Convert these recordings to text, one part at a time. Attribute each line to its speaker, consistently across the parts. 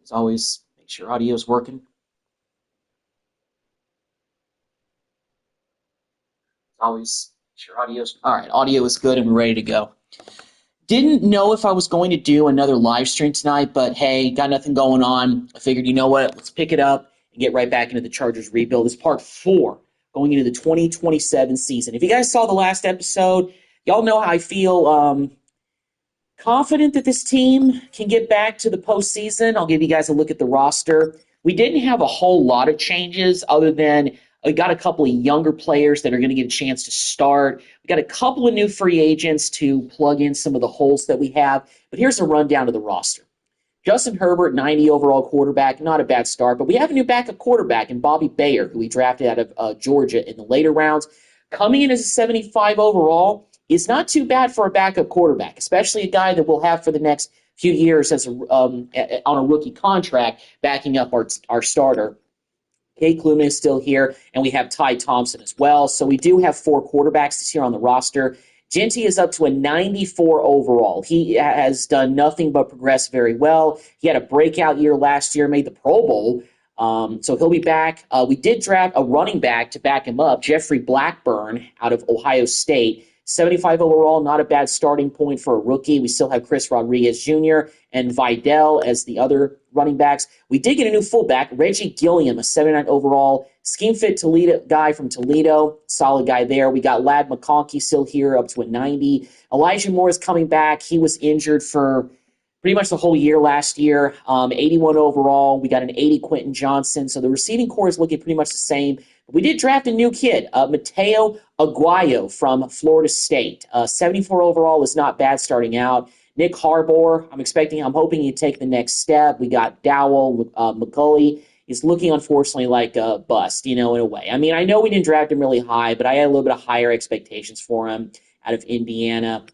Speaker 1: As always, make sure audio's working. As always, make sure audio's all right. Audio is good, and we're ready to go. Didn't know if I was going to do another live stream tonight, but hey, got nothing going on. I figured, you know what? Let's pick it up and get right back into the Chargers rebuild. This is part 4 going into the 2027 season. If you guys saw the last episode, y'all know how I feel. Confident that this team can get back to the postseason. I'll give you guys a look at the roster. We didn't have a whole lot of changes other than we got a couple of younger players that are going to get a chance to start. We got a couple of new free agents to plug in some of the holes that we have. But here's a rundown of the roster. Justin Herbert, 90 overall quarterback, not a bad start. But we have a new backup quarterback in Bobby Bayer, who we drafted out of Georgia in the later rounds. Coming in as a 75 overall is not too bad for a backup quarterback, especially a guy that we'll have for the next few years as on a rookie contract, backing up our starter. Kate Kluman is still here, and we have Ty Thompson as well. So we do have 4 quarterbacks this year on the roster. Genty is up to a 94 overall. He has done nothing but progress very well. He had a breakout year last year, made the Pro Bowl. So he'll be back. We did draft a running back to back him up, Jeffrey Blackburn out of Ohio State. 75 overall, not a bad starting point for a rookie. We still have Chris Rodriguez Jr. and Vidal as the other running backs. We did get a new fullback, Reggie Gilliam, a 79 overall, scheme fit Toledo guy from Toledo, solid guy there. We got Ladd McConkey still here, up to a 90. Elijah Moore is coming back. He was injured for pretty much the whole year last year. 81 overall. We got an 80 Quentin Johnson. So the receiving core is looking pretty much the same. But we did draft a new kid, Mateo Aguayo from Florida State. 74 overall is not bad starting out. Nick Harbour, I'm hoping he'd take the next step. We got Dowell, McCulley. He's looking, unfortunately, like a bust, in a way. I mean, I know we didn't draft him really high, but I had a little bit of higher expectations for him out of Indiana.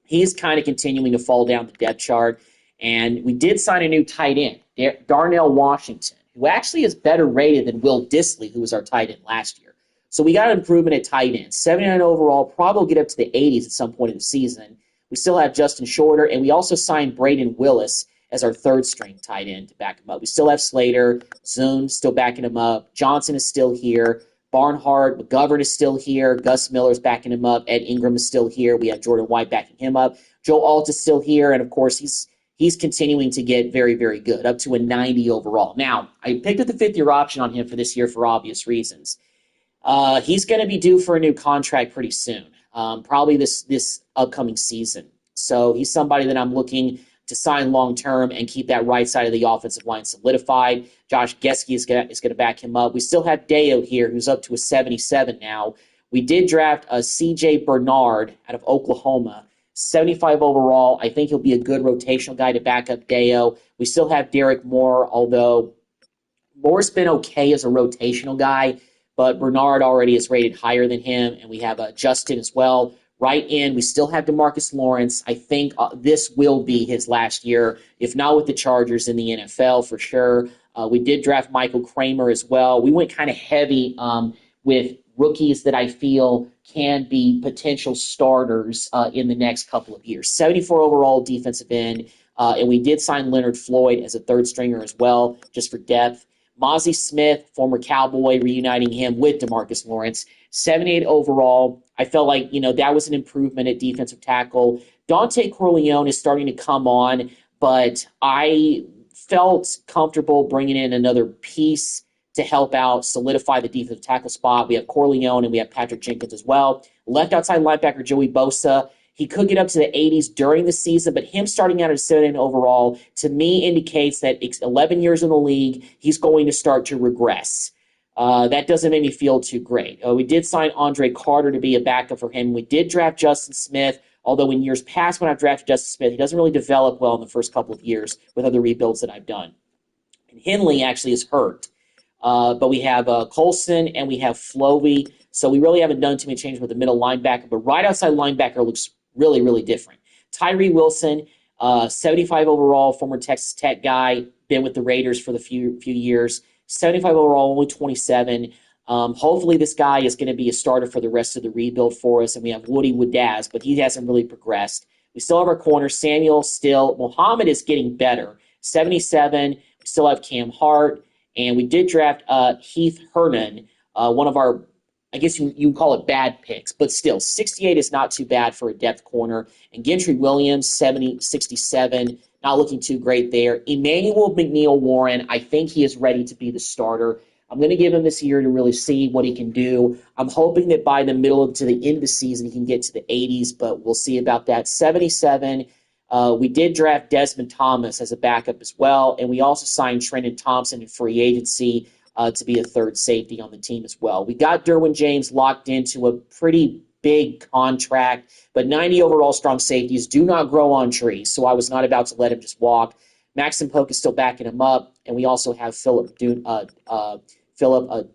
Speaker 1: He's kind of continuing to fall down the depth chart. And we did sign a new tight end, Darnell Washington, who actually is better rated than Will Dissly, who was our tight end last year. So we got an improvement at tight end. 79 overall, probably will get up to the 80s at some point in the season. We still have Justin Shorter, and we also signed Braden Willis as our third-string tight end to back him up. We still have Slater, Zune still backing him up. Johnson is still here. Barnhart, McGovern is still here. Gus Miller is backing him up. Ed Ingram is still here. We have Jordan White backing him up. Joe Alt is still here, and of course he's continuing to get very, very good, up to a 90 overall. Now, I picked up the 5th-year option on him for this year for obvious reasons. He's going to be due for a new contract pretty soon, probably this upcoming season. So he's somebody that I'm looking to sign long-term and keep that right side of the offensive line solidified. Josh Gesky is going to back him up. We still have Deo here, who's up to a 77 now. We did draft a C.J. Bernard out of Oklahoma, 75 overall. I think he'll be a good rotational guy to back up Deo. We still have Derek Moore, although Moore's been okay as a rotational guy, but Bernard already is rated higher than him, and we have Justin as well. Right in, we still have DeMarcus Lawrence. I think this will be his last year, if not with the Chargers in the NFL for sure. We did draft Michael Kramer as well. We went kind of heavy with rookies that I feel can be potential starters in the next couple of years. 74 overall defensive end, and we did sign Leonard Floyd as a third stringer as well, just for depth. Mozzie Smith, former Cowboy, reuniting him with DeMarcus Lawrence. 78 overall. I felt like, that was an improvement at defensive tackle. Dante Corleone is starting to come on, but I felt comfortable bringing in another piece to help out, solidify the defensive tackle spot. We have Corleone and we have Patrick Jenkins as well. Left outside linebacker Joey Bosa. He could get up to the 80s during the season, but him starting out at 7 overall, to me, indicates that 11 years in the league, he's going to start to regress. That doesn't make me feel too great. We did sign Andre Carter to be a backup for him. We did draft Justin Smith, although in years past when I've drafted Justin Smith, he doesn't really develop well in the first couple of years with other rebuilds that I've done. And Henley actually is hurt. But we have Colson and we have Flovey, so we really haven't done too many changes with the middle linebacker, but right outside linebacker looks really, really different. Tyree Wilson, 75 overall, former Texas Tech guy, been with the Raiders for the few years. 75 overall, only 27. Hopefully this guy is going to be a starter for the rest of the rebuild for us. And we have Woody Woodaz, but he hasn't really progressed. We still have our corner, Samuel still. Muhammad is getting better. 77. We Still have Cam Hart, and we did draft Heath Hernan, one of our, I guess you call it bad picks, but still, 68 is not too bad for a depth corner. And Gentry Williams, 70, 67, not looking too great there. Emmanuel McNeil-Warren, I think he is ready to be the starter. I'm going to give him this year to really see what he can do. I'm hoping that by the middle to the end of the season, he can get to the 80s, but we'll see about that. 77, we did draft Desmond Thomas as a backup as well, and we also signed Trenton Thompson in free agency to be a third safety on the team as well. We got Derwin James locked into a pretty big contract, but 90 overall strong safeties do not grow on trees, so I was not about to let him just walk. Maxim Polk is still backing him up, and we also have Philip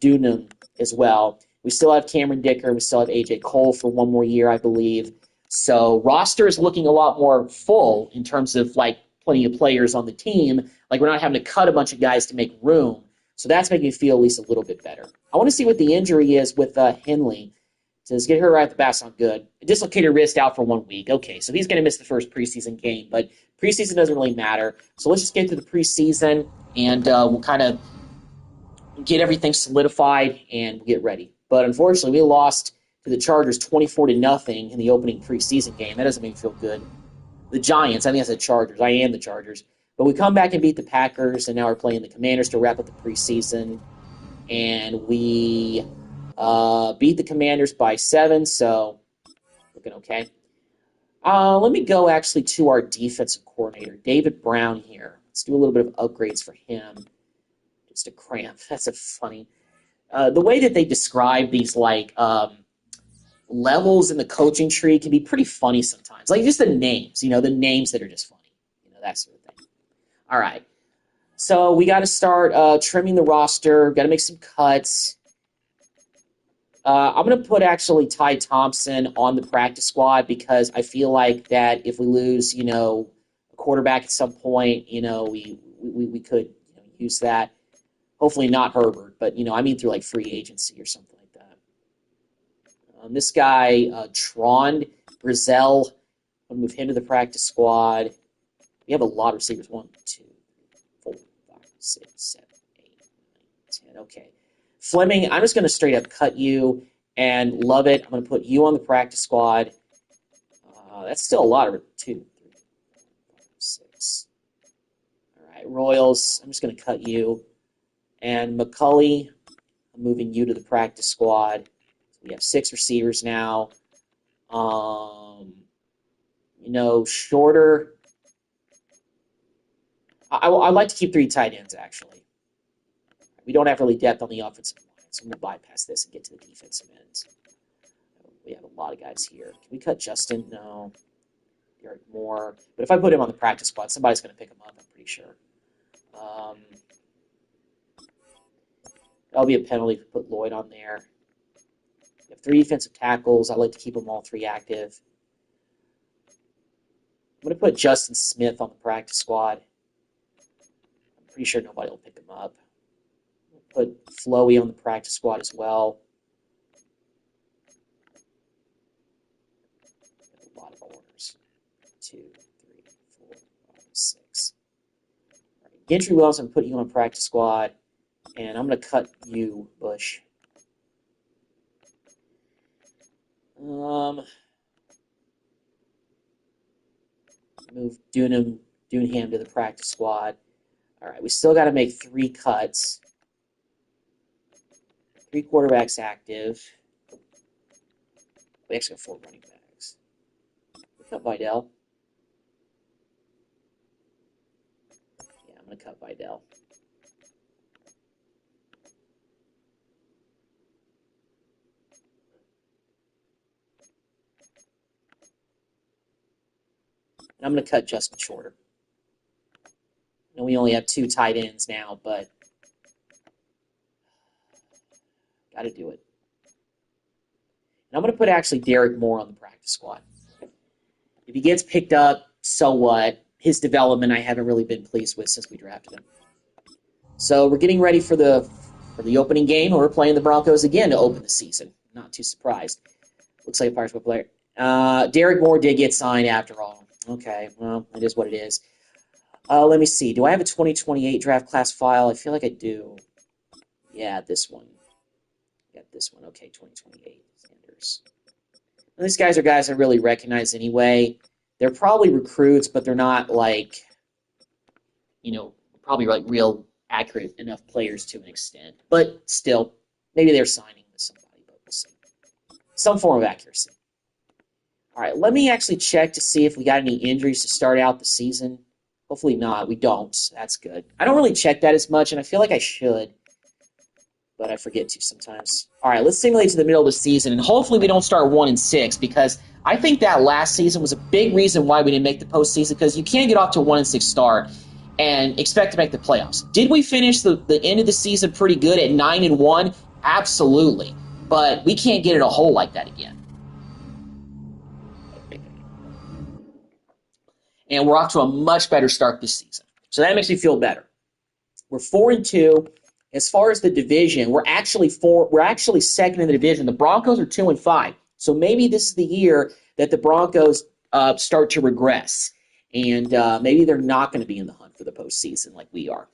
Speaker 1: Dunham as well. We still have Cameron Dicker. We still have A.J. Cole for one more year, I believe. So roster is looking a lot more full in terms of like plenty of players on the team. Like we're not having to cut a bunch of guys to make room. So that's making me feel at least a little bit better. I want to see what the injury is with Henley. Says get her right at the bat's not good. A dislocated wrist out for 1 week. Okay, so he's going to miss the first preseason game, but preseason doesn't really matter. So let's just get to the preseason, and we'll kind of get everything solidified and we'll get ready. But unfortunately, we lost to the Chargers 24-0 in the opening preseason game. That doesn't make me feel good. The Giants, I think I said Chargers. I am the Chargers. But we come back and beat the Packers, and now we're playing the Commanders to wrap up the preseason. And we beat the Commanders by 7, so looking okay. Let me go actually to our defensive coordinator, David Brown here. Let's do a little bit of upgrades for him. Just a cramp. That's a funny. The way that they describe these like levels in the coaching tree can be pretty funny sometimes. Like just the names, the names that are just funny, that sort of thing. All right. So we got to start trimming the roster. Got to make some cuts. I'm going to put actually Ty Thompson on the practice squad because I feel like that if we lose, a quarterback at some point, we could use that. Hopefully not Herbert, but, through like free agency or something like that. This guy, Tron Grizel, I'm going to move him to the practice squad. We have a lot of receivers. 1, 2, 4, 5, 6, 7, 8, 9, 10. Okay. Fleming, I'm just going to straight up cut you and love it. I'm going to put you on the practice squad. That's still a lot of 2, 3, 4, 5, 6. All right, Royals, I'm just going to cut you. And McCulley, I'm moving you to the practice squad. So we have 6 receivers now. Shorter. I like to keep 3 tight ends, actually. We don't have really depth on the offensive line, so I'm going to bypass this and get to the defensive ends. We have a lot of guys here. Can we cut Justin? No. Derek Moore. But if I put him on the practice squad, somebody's going to pick him up, I'm pretty sure. That'll be a penalty to put Lloyd on there. We have 3 defensive tackles. I like to keep them all 3 active. I'm going to put Justin Smith on the practice squad. I'm pretty sure nobody will pick him up. Put Flowey on the practice squad as well. A lot of corners. 2, 3, 4, 5, 6. All right. Gentry Williams, I'm going to put you on the practice squad. And I'm going to cut you, Bush. Move Dunham to the practice squad. All right, we still got to make 3 cuts. 3 quarterbacks active. We actually have 4 running backs. We cut Vidal. Yeah, I'm going to cut Vidal. And I'm going to cut Justin Shorter. I know we only have 2 tight ends now, but got to do it. And I'm going to put actually Derek Moore on the practice squad. If he gets picked up, so what? His development I haven't really been pleased with since we drafted him. So we're getting ready for the opening game, and we're playing the Broncos again to open the season. Not too surprised. Looks like a Pirates player. Derek Moore did get signed after all. Okay, well, it is what it is. Let me see. Do I have a 2028 draft class file? I feel like I do. Yeah, this one. Got this one. Okay, 2028 Sanders. And these guys are guys I really recognize anyway. They're probably recruits, but they're not like, probably like real accurate enough players to an extent. But still, maybe they're signing with somebody, but we'll see. Some form of accuracy. All right, let me actually check to see if we got any injuries to start out the season. Hopefully not. We don't. That's good. I don't really check that as much, and I feel like I should, but I forget to sometimes. All right, let's simulate to the middle of the season, and hopefully we don't start 1-6 because I think that last season was a big reason why we didn't make the postseason because you can't get off to a 1-6 start and expect to make the playoffs. Did we finish the end of the season pretty good at 9-1? Absolutely, but we can't get in a hole like that again. And we're off to a much better start this season. So that makes me feel better. We're 4-2. As far as the division, we're actually second in the division. The Broncos are 2-5. So maybe this is the year that the Broncos start to regress. And maybe they're not going to be in the hunt for the postseason like we are.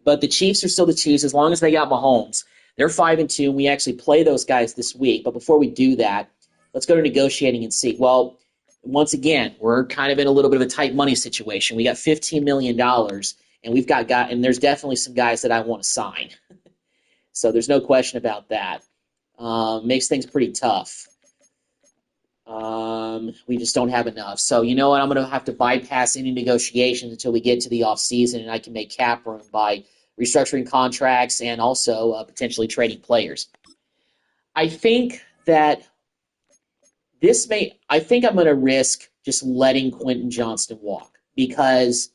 Speaker 1: But the Chiefs are still the Chiefs as long as they got Mahomes. They're 5-2, and we actually play those guys this week. But before we do that, let's go to negotiating and see. Well, once again, we're kind of in a little bit of a tight money situation. We got $15 million, and there's definitely some guys that I want to sign. So there's no question about that. Makes things pretty tough. We just don't have enough. So you know what? I'm going to have to bypass any negotiations until we get to the offseason, and I can make cap room by restructuring contracts and also potentially trading players. I think that I think I'm going to risk just letting Quentin Johnston walk because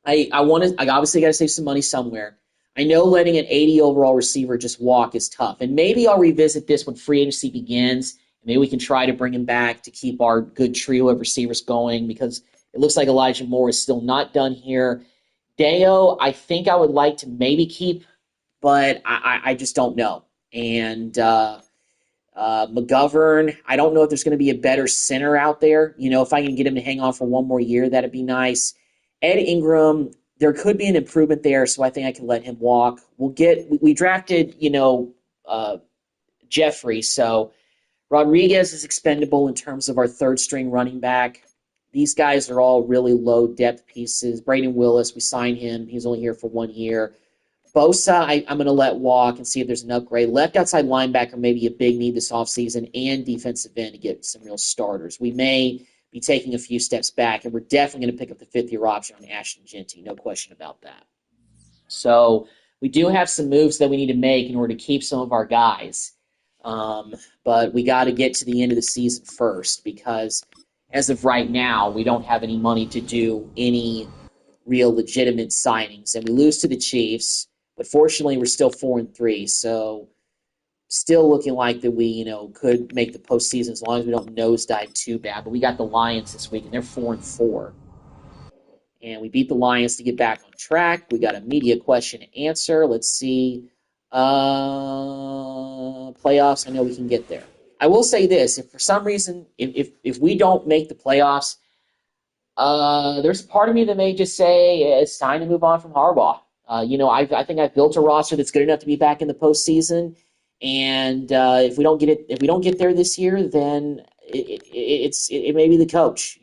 Speaker 1: I obviously got to save some money somewhere. I know letting an 80 overall receiver just walk is tough. And maybe I'll revisit this when free agency begins. Maybe we can try to bring him back to keep our good trio of receivers going because it looks like Elijah Moore is still not done here. Deo, I think I would like to maybe keep, but I just don't know. And McGovern, I don't know if there's going to be a better center out there. If I can get him to hang on for one more year, that'd be nice. Ed Ingram, there could be an improvement there, so I think I can let him walk. We drafted, Jeffrey, so Rodriguez is expendable in terms of our third string running back. These guys are all really low depth pieces. Braden Willis, we signed him. He's only here for 1 year. Bosa, I'm going to let walk and see if there's an upgrade. Left outside linebacker, maybe a big need this offseason, and defensive end to get some real starters. We may be taking a few steps back, and we're definitely going to pick up the fifth-year option on Ashton Genty. No question about that. So we do have some moves that we need to make in order to keep some of our guys. But we got to get to the end of the season first because as of right now, we don't have any money to do any real legitimate signings. And we lose to the Chiefs. But fortunately, we're still 4-3, so still looking like that we, could make the postseason as long as we don't nosedive too bad. But we got the Lions this week, and they're 4-4. And we beat the Lions to get back on track. We got a media question and answer. Let's see. Playoffs, I know we can get there. I will say this. If for some reason, if we don't make the playoffs, there's a part of me that may just say it's time to move on from Harbaugh. I think I've built a roster that's good enough to be back in the postseason, and if we don't get there this year, then it may be the coach.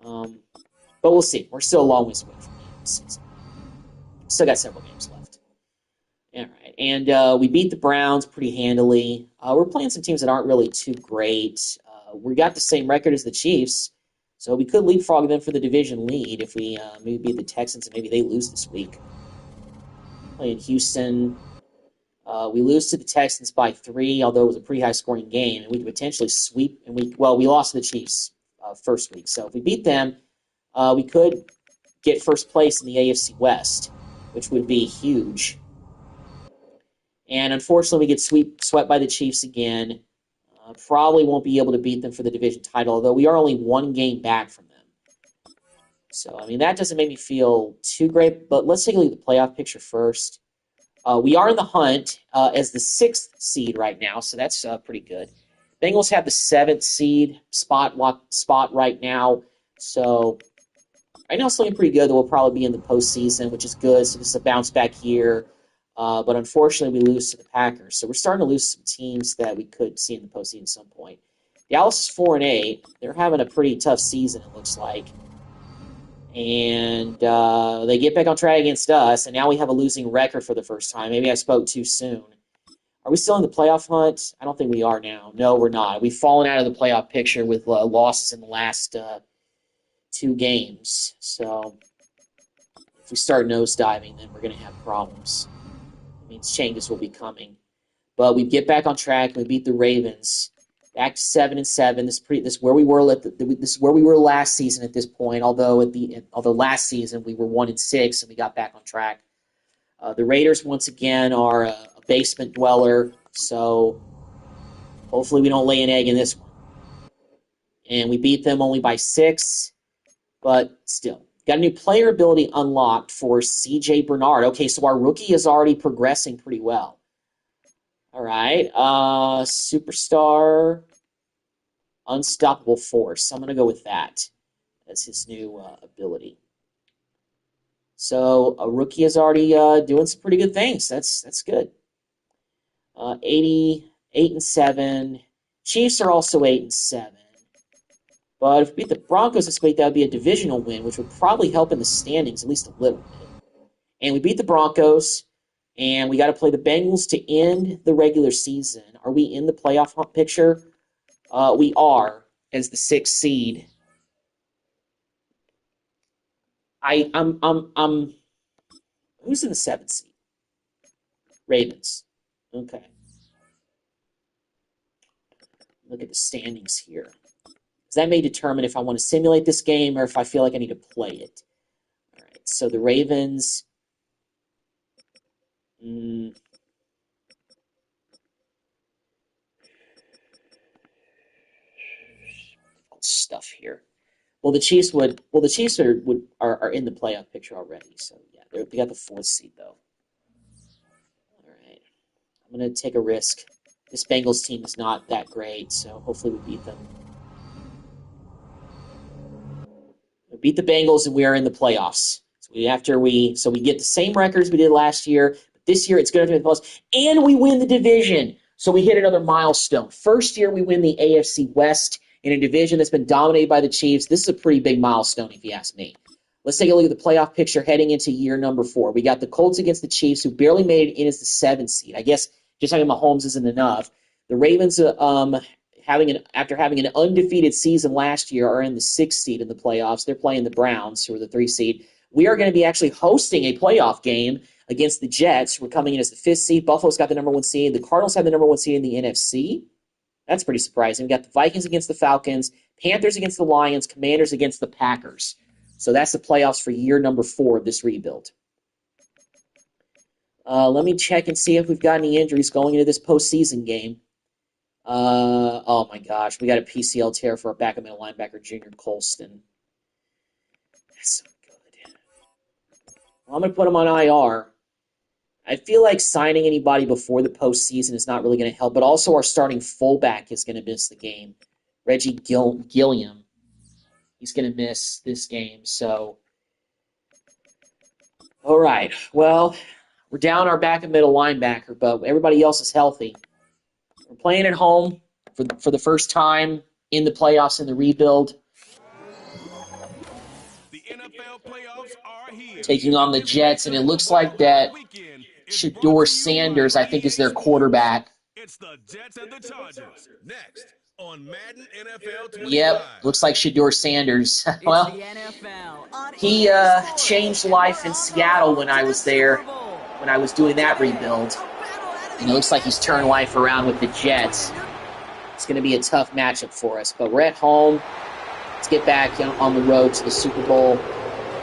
Speaker 1: But we'll see. We're still a long ways away from the end of the season. Still got several games left. All right, and we beat the Browns pretty handily. We're playing some teams that aren't really too great. We got the same record as the Chiefs. So we could leapfrog them for the division lead if we maybe beat the Texans and maybe they lose this week. Playing Houston. We lose to the Texans by 3, although it was a pretty high-scoring game. And we could potentially sweep. And we lost to the Chiefs first week. So if we beat them, we could get first place in the AFC West, which would be huge. And unfortunately, we get swept by the Chiefs again. Probably won't be able to beat them for the division title, although we are only 1 game back from them. So, that doesn't make me feel too great, but let's take a look at the playoff picture first. We are in the hunt as the 6th seed right now, so that's pretty good. Bengals have the 7th seed spot right now, so Right now it's looking pretty good. That we'll probably be in the postseason, which is good. So this is a bounce back year. But unfortunately, we lose to the Packers. So we're starting to lose some teams that we could see in the postseason at some point. Dallas is 4-8. They're having a pretty tough season, it looks like. And they get back on track against us, and now we have a losing record for the first time. Maybe I spoke too soon. Are we still in the playoff hunt? I don't think we are now. No, we're not. We've fallen out of the playoff picture with losses in the last 2 games. So if we start nosediving, then we're going to have problems. It means changes will be coming. But we get back on track. We beat the Ravens. Back to 7-7. This is where we were. This is where we were last season at this point. Although last season we were 1-6 and we got back on track. The Raiders once again are a basement dweller. So hopefully we don't lay an egg in this one. And we beat them only by 6, but still. Got a new player ability unlocked for C.J. Bernard. Okay, so our rookie is already progressing pretty well. All right, Superstar, Unstoppable Force. I'm going to go with that as his new ability. So a rookie is already doing some pretty good things. That's good. 8-7. Chiefs are also 8-7. But if we beat the Broncos this week, that would be a divisional win, which would probably help in the standings at least a little bit. And we beat the Broncos, and we got to play the Bengals to end the regular season. Are we in the playoff hunt picture? We are, as the 6th seed. I'm. Who's in the 7th seed? Ravens. Okay. Look at the standings here. That may determine if I want to simulate this game or if I feel like I need to play it. All right, so the Ravens. Stuff here. Well, the Chiefs are in the playoff picture already. So yeah, they got the 4th seed though. All right, I'm gonna take a risk. This Bengals team is not that great, so hopefully we beat them. We beat the Bengals and we are in the playoffs. So we get the same records we did last year, but this year it's going to be the playoffs, and we win the division. So we hit another milestone. First year we win the AFC West in a division that's been dominated by the Chiefs. This is a pretty big milestone, if you ask me. Let's take a look at the playoff picture heading into year number 4. We got the Colts against the Chiefs, who barely made it in as the 7th seed. I guess just having Mahomes isn't enough. The Ravens, after having an undefeated season last year, are in the 6th seed in the playoffs. They're playing the Browns, who are the 3 seed. We are going to be actually hosting a playoff game against the Jets. We're coming in as the 5th seed. Buffalo's got the number 1 seed. The Cardinals have the number 1 seed in the NFC. That's pretty surprising. We got the Vikings against the Falcons, Panthers against the Lions, Commanders against the Packers. So that's the playoffs for year number 4 of this rebuild. Let me check and see if we've got any injuries going into this postseason game. Oh my gosh, we got a PCL tear for our backup middle linebacker, Junior Colston. That's so good. Well, I'm going to put him on IR. I feel like signing anybody before the postseason is not really going to help, but also our starting fullback is going to miss the game. Reggie Gilliam. He's going to miss this game, so. All right, well, we're down our backup middle linebacker, but everybody else is healthy. We're playing at home for the first time in the playoffs in the rebuild.
Speaker 2: The NFL playoffs are here.
Speaker 1: Taking on the Jets, and it looks like that Shedeur Sanders, I think, is their quarterback.
Speaker 2: It's the Jets and the Chargers. Next on Madden NFL 25.
Speaker 1: Yep, looks like Shedeur Sanders. Well, he changed life in Seattle when I was there, when I was doing that rebuild. And it looks like he's turned life around with the Jets. It's going to be a tough matchup for us. But we're at home. Let's get back on the road to the Super Bowl,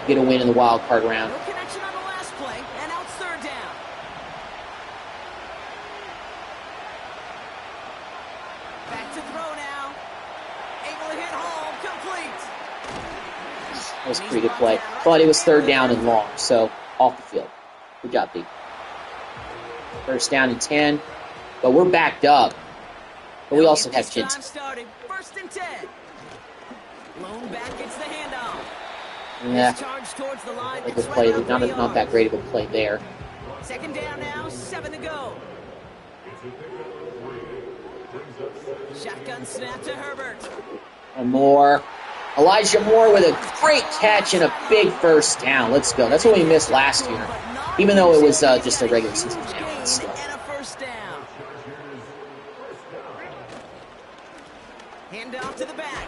Speaker 1: get a win in the wild card round.
Speaker 3: No connection on the last play, and now it's 3rd down. Back to throw now. Able to hit home, complete.
Speaker 1: That was a pretty good play. But it was 3rd down and long, so off the field. Good job, D. 1st down and 10. But we're backed up. But we also have kids.
Speaker 3: 1st and 10. Lone back gets the handoff.
Speaker 1: Yeah,
Speaker 3: Charge towards the line.
Speaker 1: a good play. Not that great of a play there.
Speaker 3: Second down now, 7 to go. Shotgun snap to Herbert.
Speaker 1: And Moore. Elijah Moore with a great catch and a big first down. Let's go. That's what we missed last year. Even though it was just a regular season game.
Speaker 3: And a first down. Hand off to the back.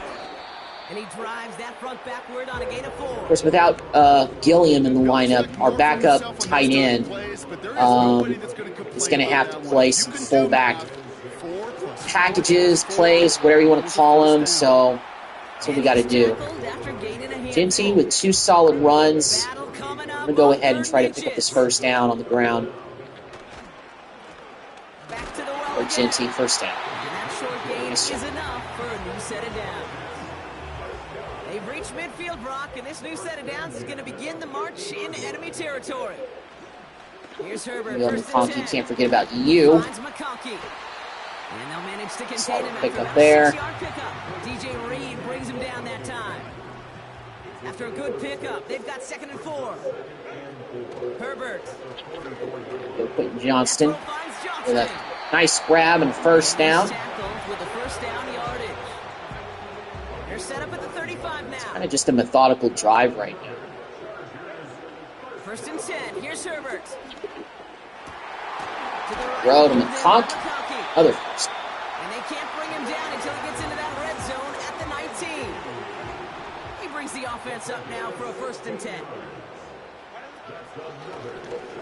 Speaker 3: And he drives that front backward on a gain of 4.
Speaker 1: Of course, without Gilliam in the lineup, our backup tight end is going to have to play some fullback packages, plays, whatever you want to call them. So that's what we got to do. Ginty with 2 solid runs. I'm going to go ahead and try to pick up this first down on the ground. Or Ginty, first down.
Speaker 3: Nice job. Enough for a new set of downs. They've reached midfield, Brock, and this new set of downs is going to begin the march into enemy territory. Here's Herbert.
Speaker 1: McConkey, can't forget about you.
Speaker 3: And they'll manage to contain him
Speaker 1: pick up there.
Speaker 3: DJ Reed brings him down that time. After a good pickup, they've got 2nd and 4. Herbert.
Speaker 1: Go Quentin Johnston with a nice grab and first down.
Speaker 3: With the first down yardage. They're set up at the 35 now.
Speaker 1: Kind of just a methodical drive right now.
Speaker 3: 1st and 10. Here's Herbert.
Speaker 1: Throw to McConkey. Other first.
Speaker 3: And they can't bring him down until he gets into that red zone at the 19. He brings the offense up now for a 1st and 10.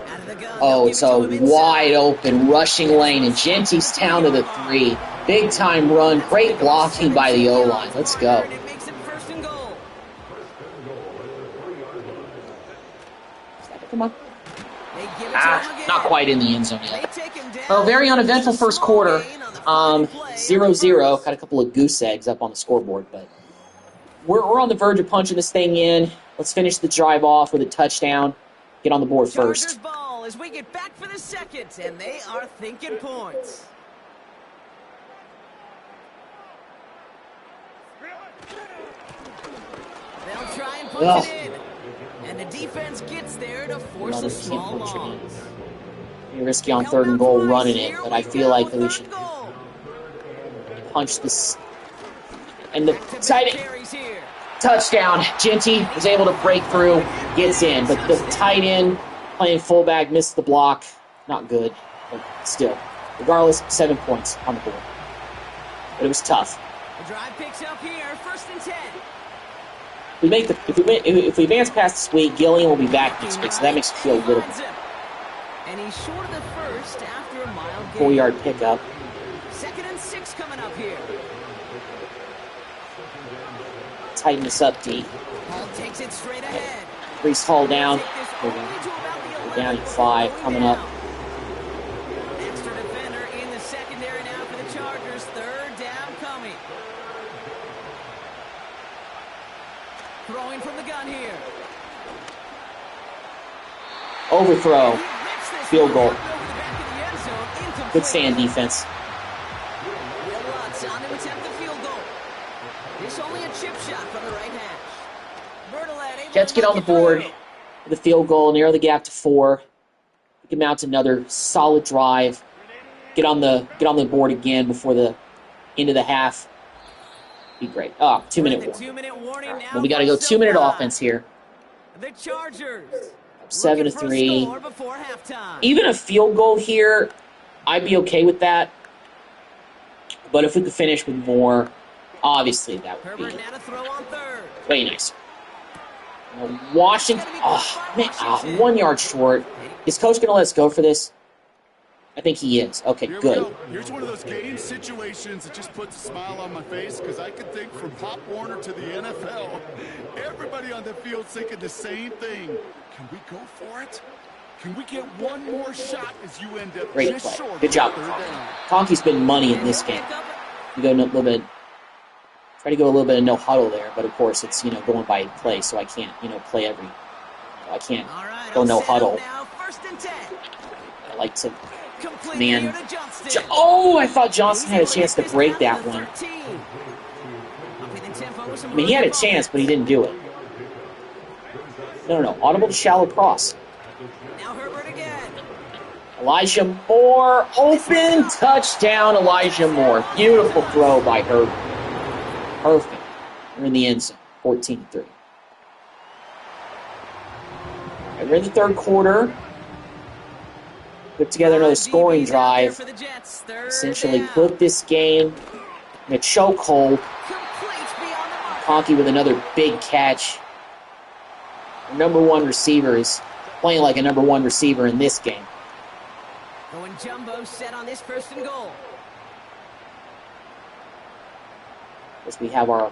Speaker 3: Out of the gun,
Speaker 1: oh, it's a wide open rushing lane, and Genty's down to the 3. Big time run. Great blocking by the O-line. Let's go.
Speaker 3: It makes it 1st and goal.
Speaker 1: Come on. Not quite in the end zone yet. Well, very uneventful first quarter. 0-0. Got a couple of goose eggs up on the scoreboard, but we're on the verge of punching this thing in. Let's finish the drive off with a touchdown. Get on the board first.
Speaker 3: Ball as we get back for the 2nd, and they are thinking points. They'll try and punch it in. And the defense gets there to force a small loss.
Speaker 1: You're risky on 3rd and goal running it, but I feel like that we should punch this. And the tight end, touchdown. Ginty was able to break through, gets in, but the tight end playing fullback missed the block. Not good, but still. Regardless, 7 points on the board. But it was tough.
Speaker 3: The drive picks up here, 1st and 10.
Speaker 1: If we advance past this week, Gillian will be back next week, so that makes me feel a little bit.
Speaker 3: And he's short of the first after a mild gain.
Speaker 1: 4-yard pickup.
Speaker 3: 2nd and 6 coming up here.
Speaker 1: Tighten this up, D.
Speaker 3: Hall takes it straight ahead.
Speaker 1: Brees Hall down. We're down at 5 coming up.
Speaker 3: Extra defender in the secondary now for the Chargers. 3rd down coming. Throwing from the gun here.
Speaker 1: Overthrow. Field goal. Good stand defense.
Speaker 3: Will Lutz on to attempt the field goal. It's only a chip shot from the right hash.
Speaker 1: Jets get on the board with a field goal, narrow the gap to 4. We can mount another solid drive. Get on the board again before the end of the half. Be great. 2-minute warning. Well, we got to go 2-minute offense here.
Speaker 3: The Chargers
Speaker 1: 7-3. Even a field goal here, I'd be okay with that. But if we could finish with more, obviously that would be way nicer. Washington, 1 yard short. Is Coach going to let us go for this? I think he is. Okay, good.
Speaker 4: Here's one of those game situations that just puts a smile on my face because I can think from Pop Warner to the NFL. Everybody on the field thinking the same thing. Can we go for it? Can we get one more shot as you end up
Speaker 1: Great
Speaker 4: just
Speaker 1: play.
Speaker 4: short?
Speaker 1: Good job. Conkey's been money in this game. You go a little bit. Try to go a little bit of no huddle there, but of course it's going by play, so I can't play every. I can't go no huddle. I like to. Man, I thought Johnson had a chance to break that one. I mean, he had a chance, but he didn't do it. No. Audible to shallow cross.
Speaker 3: Now Herbert again.
Speaker 1: Elijah Moore, open touchdown, Elijah Moore. Beautiful throw by Herbert. Perfect. We're in the end zone, 14-3. Right, we're in the third quarter. Put together another scoring drive. Essentially put this game in a chokehold. Conkey with another big catch. Our number one receiver is playing like a number one receiver in this game.
Speaker 3: Going jumbo set on this first and goal.
Speaker 1: As we have our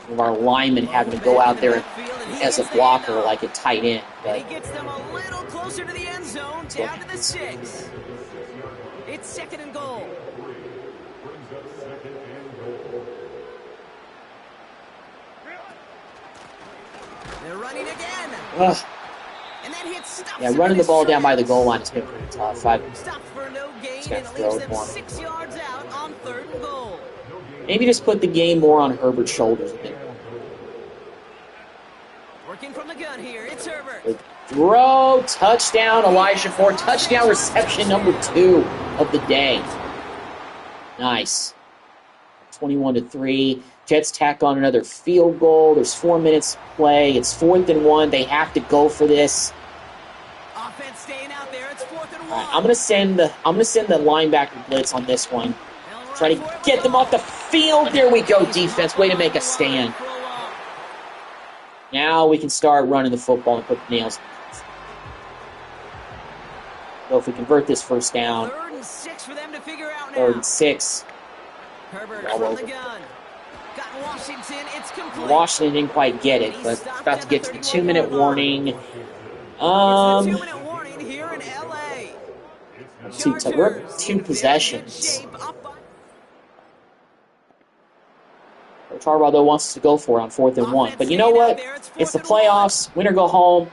Speaker 1: linemen having to go out there as a blocker like a tight end.
Speaker 3: But he gets them a little closer to the end zone, down to the 6. It's second and goal. They're running again.
Speaker 1: Ugh.
Speaker 3: And that hit stops.
Speaker 1: Yeah, running the ball down by the goal line has been pretty tough.
Speaker 3: Stops for no gain
Speaker 1: just
Speaker 3: and
Speaker 1: got
Speaker 3: it leaves
Speaker 1: thrown
Speaker 3: them
Speaker 1: one.
Speaker 3: 6 yards out on third and goal.
Speaker 1: Maybe just put the game more on Herbert's shoulders a bit.
Speaker 3: Working from the gun here, it's Herbert.
Speaker 1: Good throw, touchdown, Elijah Moore. Touchdown reception number 2 of the day. Nice. 21-3. Jets tack on another field goal. There's 4 minutes to play. It's 4th and 1. They have to go for this.
Speaker 3: Offense staying out there. It's 4th and 1.
Speaker 1: All right, I'm gonna send the linebacker blitz on this one. Try to get them off the field. There we go, defense. Way to make a stand. Now we can start running the football and put the nails in. So if we convert this first down,
Speaker 3: 3rd and 6 for them to figure out now.
Speaker 1: 3rd and 6.
Speaker 3: Herbert
Speaker 1: All
Speaker 3: from
Speaker 1: over.
Speaker 3: the gun. Got Washington. It's complete.
Speaker 1: Washington didn't quite get it, but it's about to get to the 2-minute warning.
Speaker 3: It's a 2-minute warning here in LA.
Speaker 1: We're 2 possessions. Coach Harbaugh, though, wants us to go for it on 4th and 1. But you know what? It's the playoffs. Win or go home.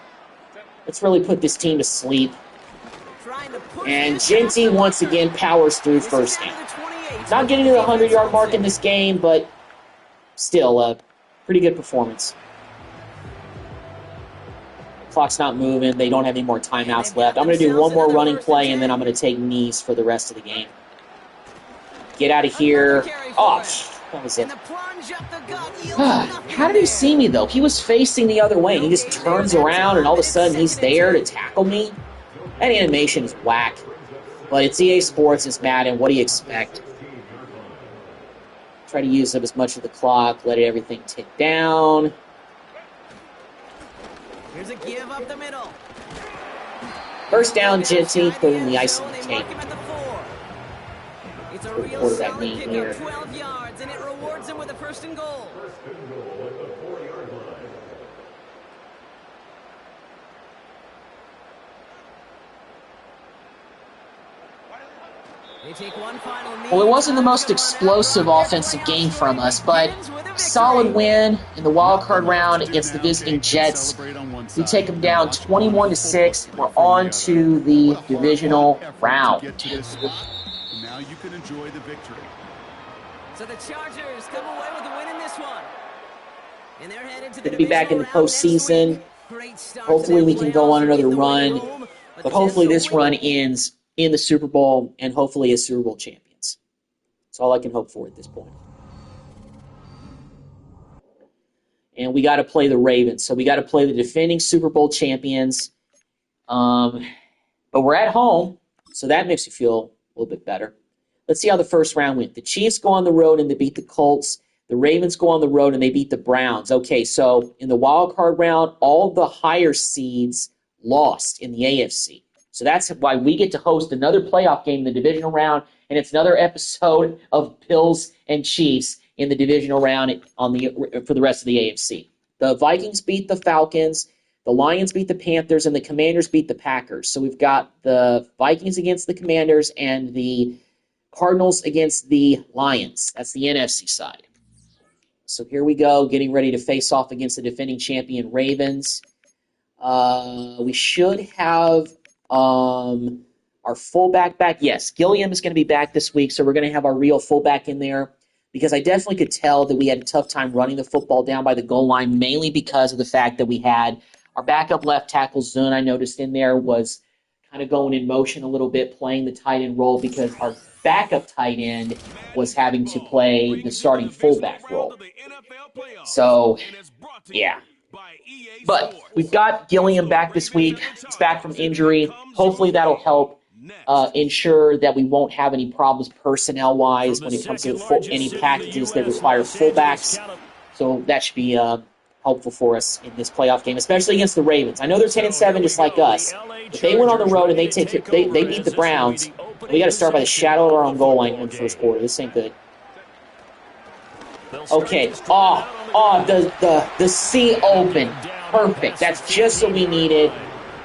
Speaker 1: Let's really put this team to sleep. And Genty, once again, powers through first down. Not getting to the 100-yard mark in this game, but still a pretty good performance. Clock's not moving. They don't have any more timeouts left. I'm going to do one more running play, and then I'm going to take knees for the rest of the game. Get out of here. Oh, that was it. How did he see me, though? He was facing the other way, and he just turns around, and all of a sudden he's there to tackle me? That animation is whack. But it's EA Sports, it's Madden. What do you expect? Try to use up as much of the clock, let everything tick down.
Speaker 3: Here's a give up the middle.
Speaker 1: First down, Genty, put in the icing on the cake.
Speaker 3: It's a real
Speaker 1: Quarterback
Speaker 3: solid
Speaker 1: knee
Speaker 3: kick
Speaker 1: here.
Speaker 3: of 12 yards, and it rewards him with a first and goal. They take one final knee.
Speaker 1: Well, it wasn't the most explosive offensive game from us, but solid win in the wild card round against the visiting Jets. We take them down 21-6. We're on to the divisional round.
Speaker 4: Now you can enjoy the victory.
Speaker 3: So the Chargers come away with the win in this one. And they're headed to the
Speaker 1: Good to be back in the
Speaker 3: divisional round next
Speaker 1: postseason.
Speaker 3: week. Great start
Speaker 1: Hopefully
Speaker 3: to
Speaker 1: we
Speaker 3: their
Speaker 1: can go on
Speaker 3: playoffs
Speaker 1: another
Speaker 3: with the win
Speaker 1: run,
Speaker 3: at home,
Speaker 1: but hopefully
Speaker 3: the
Speaker 1: this
Speaker 3: Jets will
Speaker 1: run
Speaker 3: win.
Speaker 1: ends in the Super Bowl and hopefully as Super Bowl champions. That's all I can hope for at this point. And we got to play the Ravens. So we got to play the defending Super Bowl champions. But we're at home, so that makes you feel a little bit better. Let's see how the first round went. The Chiefs go on the road and they beat the Colts. The Ravens go on the road and they beat the Browns. Okay, so in the wild card round, all the higher seeds lost in the AFC. So that's why we get to host another playoff game in the divisional round, and it's another episode of Bills and Chiefs in the divisional round for the rest of the AFC. The Vikings beat the Falcons, the Lions beat the Panthers, and the Commanders beat the Packers. So we've got the Vikings against the Commanders and the Cardinals against the Lions. That's the NFC side. So here we go, getting ready to face off against the defending champion Ravens. We should have our fullback back. Yes, Gilliam is going to be back this week, so we're going to have our real fullback in there because I definitely could tell that we had a tough time running the football down by the goal line, mainly because of the fact that we had Our backup left tackle, Zun, I noticed in there, was kind of going in motion a little bit, playing the tight end role because our backup tight end was having to play the starting fullback role. So, yeah. But we've got Gilliam back this week. He's back from injury. Hopefully that'll help ensure that we won't have any problems personnel-wise when it comes to any packages that require fullbacks. So that should be helpful for us in this playoff game, especially against the Ravens. I know they're 10-7 just like us. If they went on the road and they beat the Browns, we got to start by the shadow of our own goal line in the first quarter. This ain't good. Okay. The C open. Perfect. That's just what we needed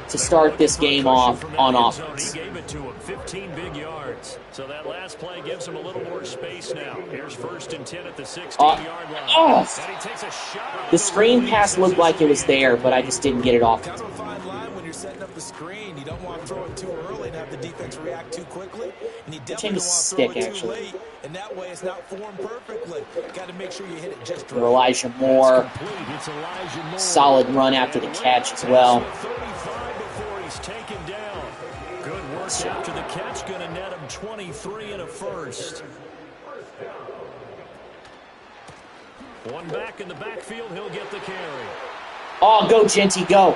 Speaker 1: to start this game off on offense.
Speaker 5: He gave it to him, 15 big yards. So that last play gives him a little more space now. Here's 1st and 10 at the 16-yard line. And he takes a shot.
Speaker 1: The screen pass looked like it was there, but I just didn't get it off.
Speaker 6: Kind of a fine line when you're setting up the screen. You don't want to throw it too early and have the defense react too quickly. And you definitely don't want to throw it too late. And that way it's not formed perfectly. Got to make sure you hit it just right.
Speaker 1: Elijah Moore. Solid run after the catch as well.
Speaker 5: Taken down. Good work after the catch. Going to net him 23 and a first. One back in the backfield. He'll get the carry.
Speaker 1: Oh, go, Genty, go.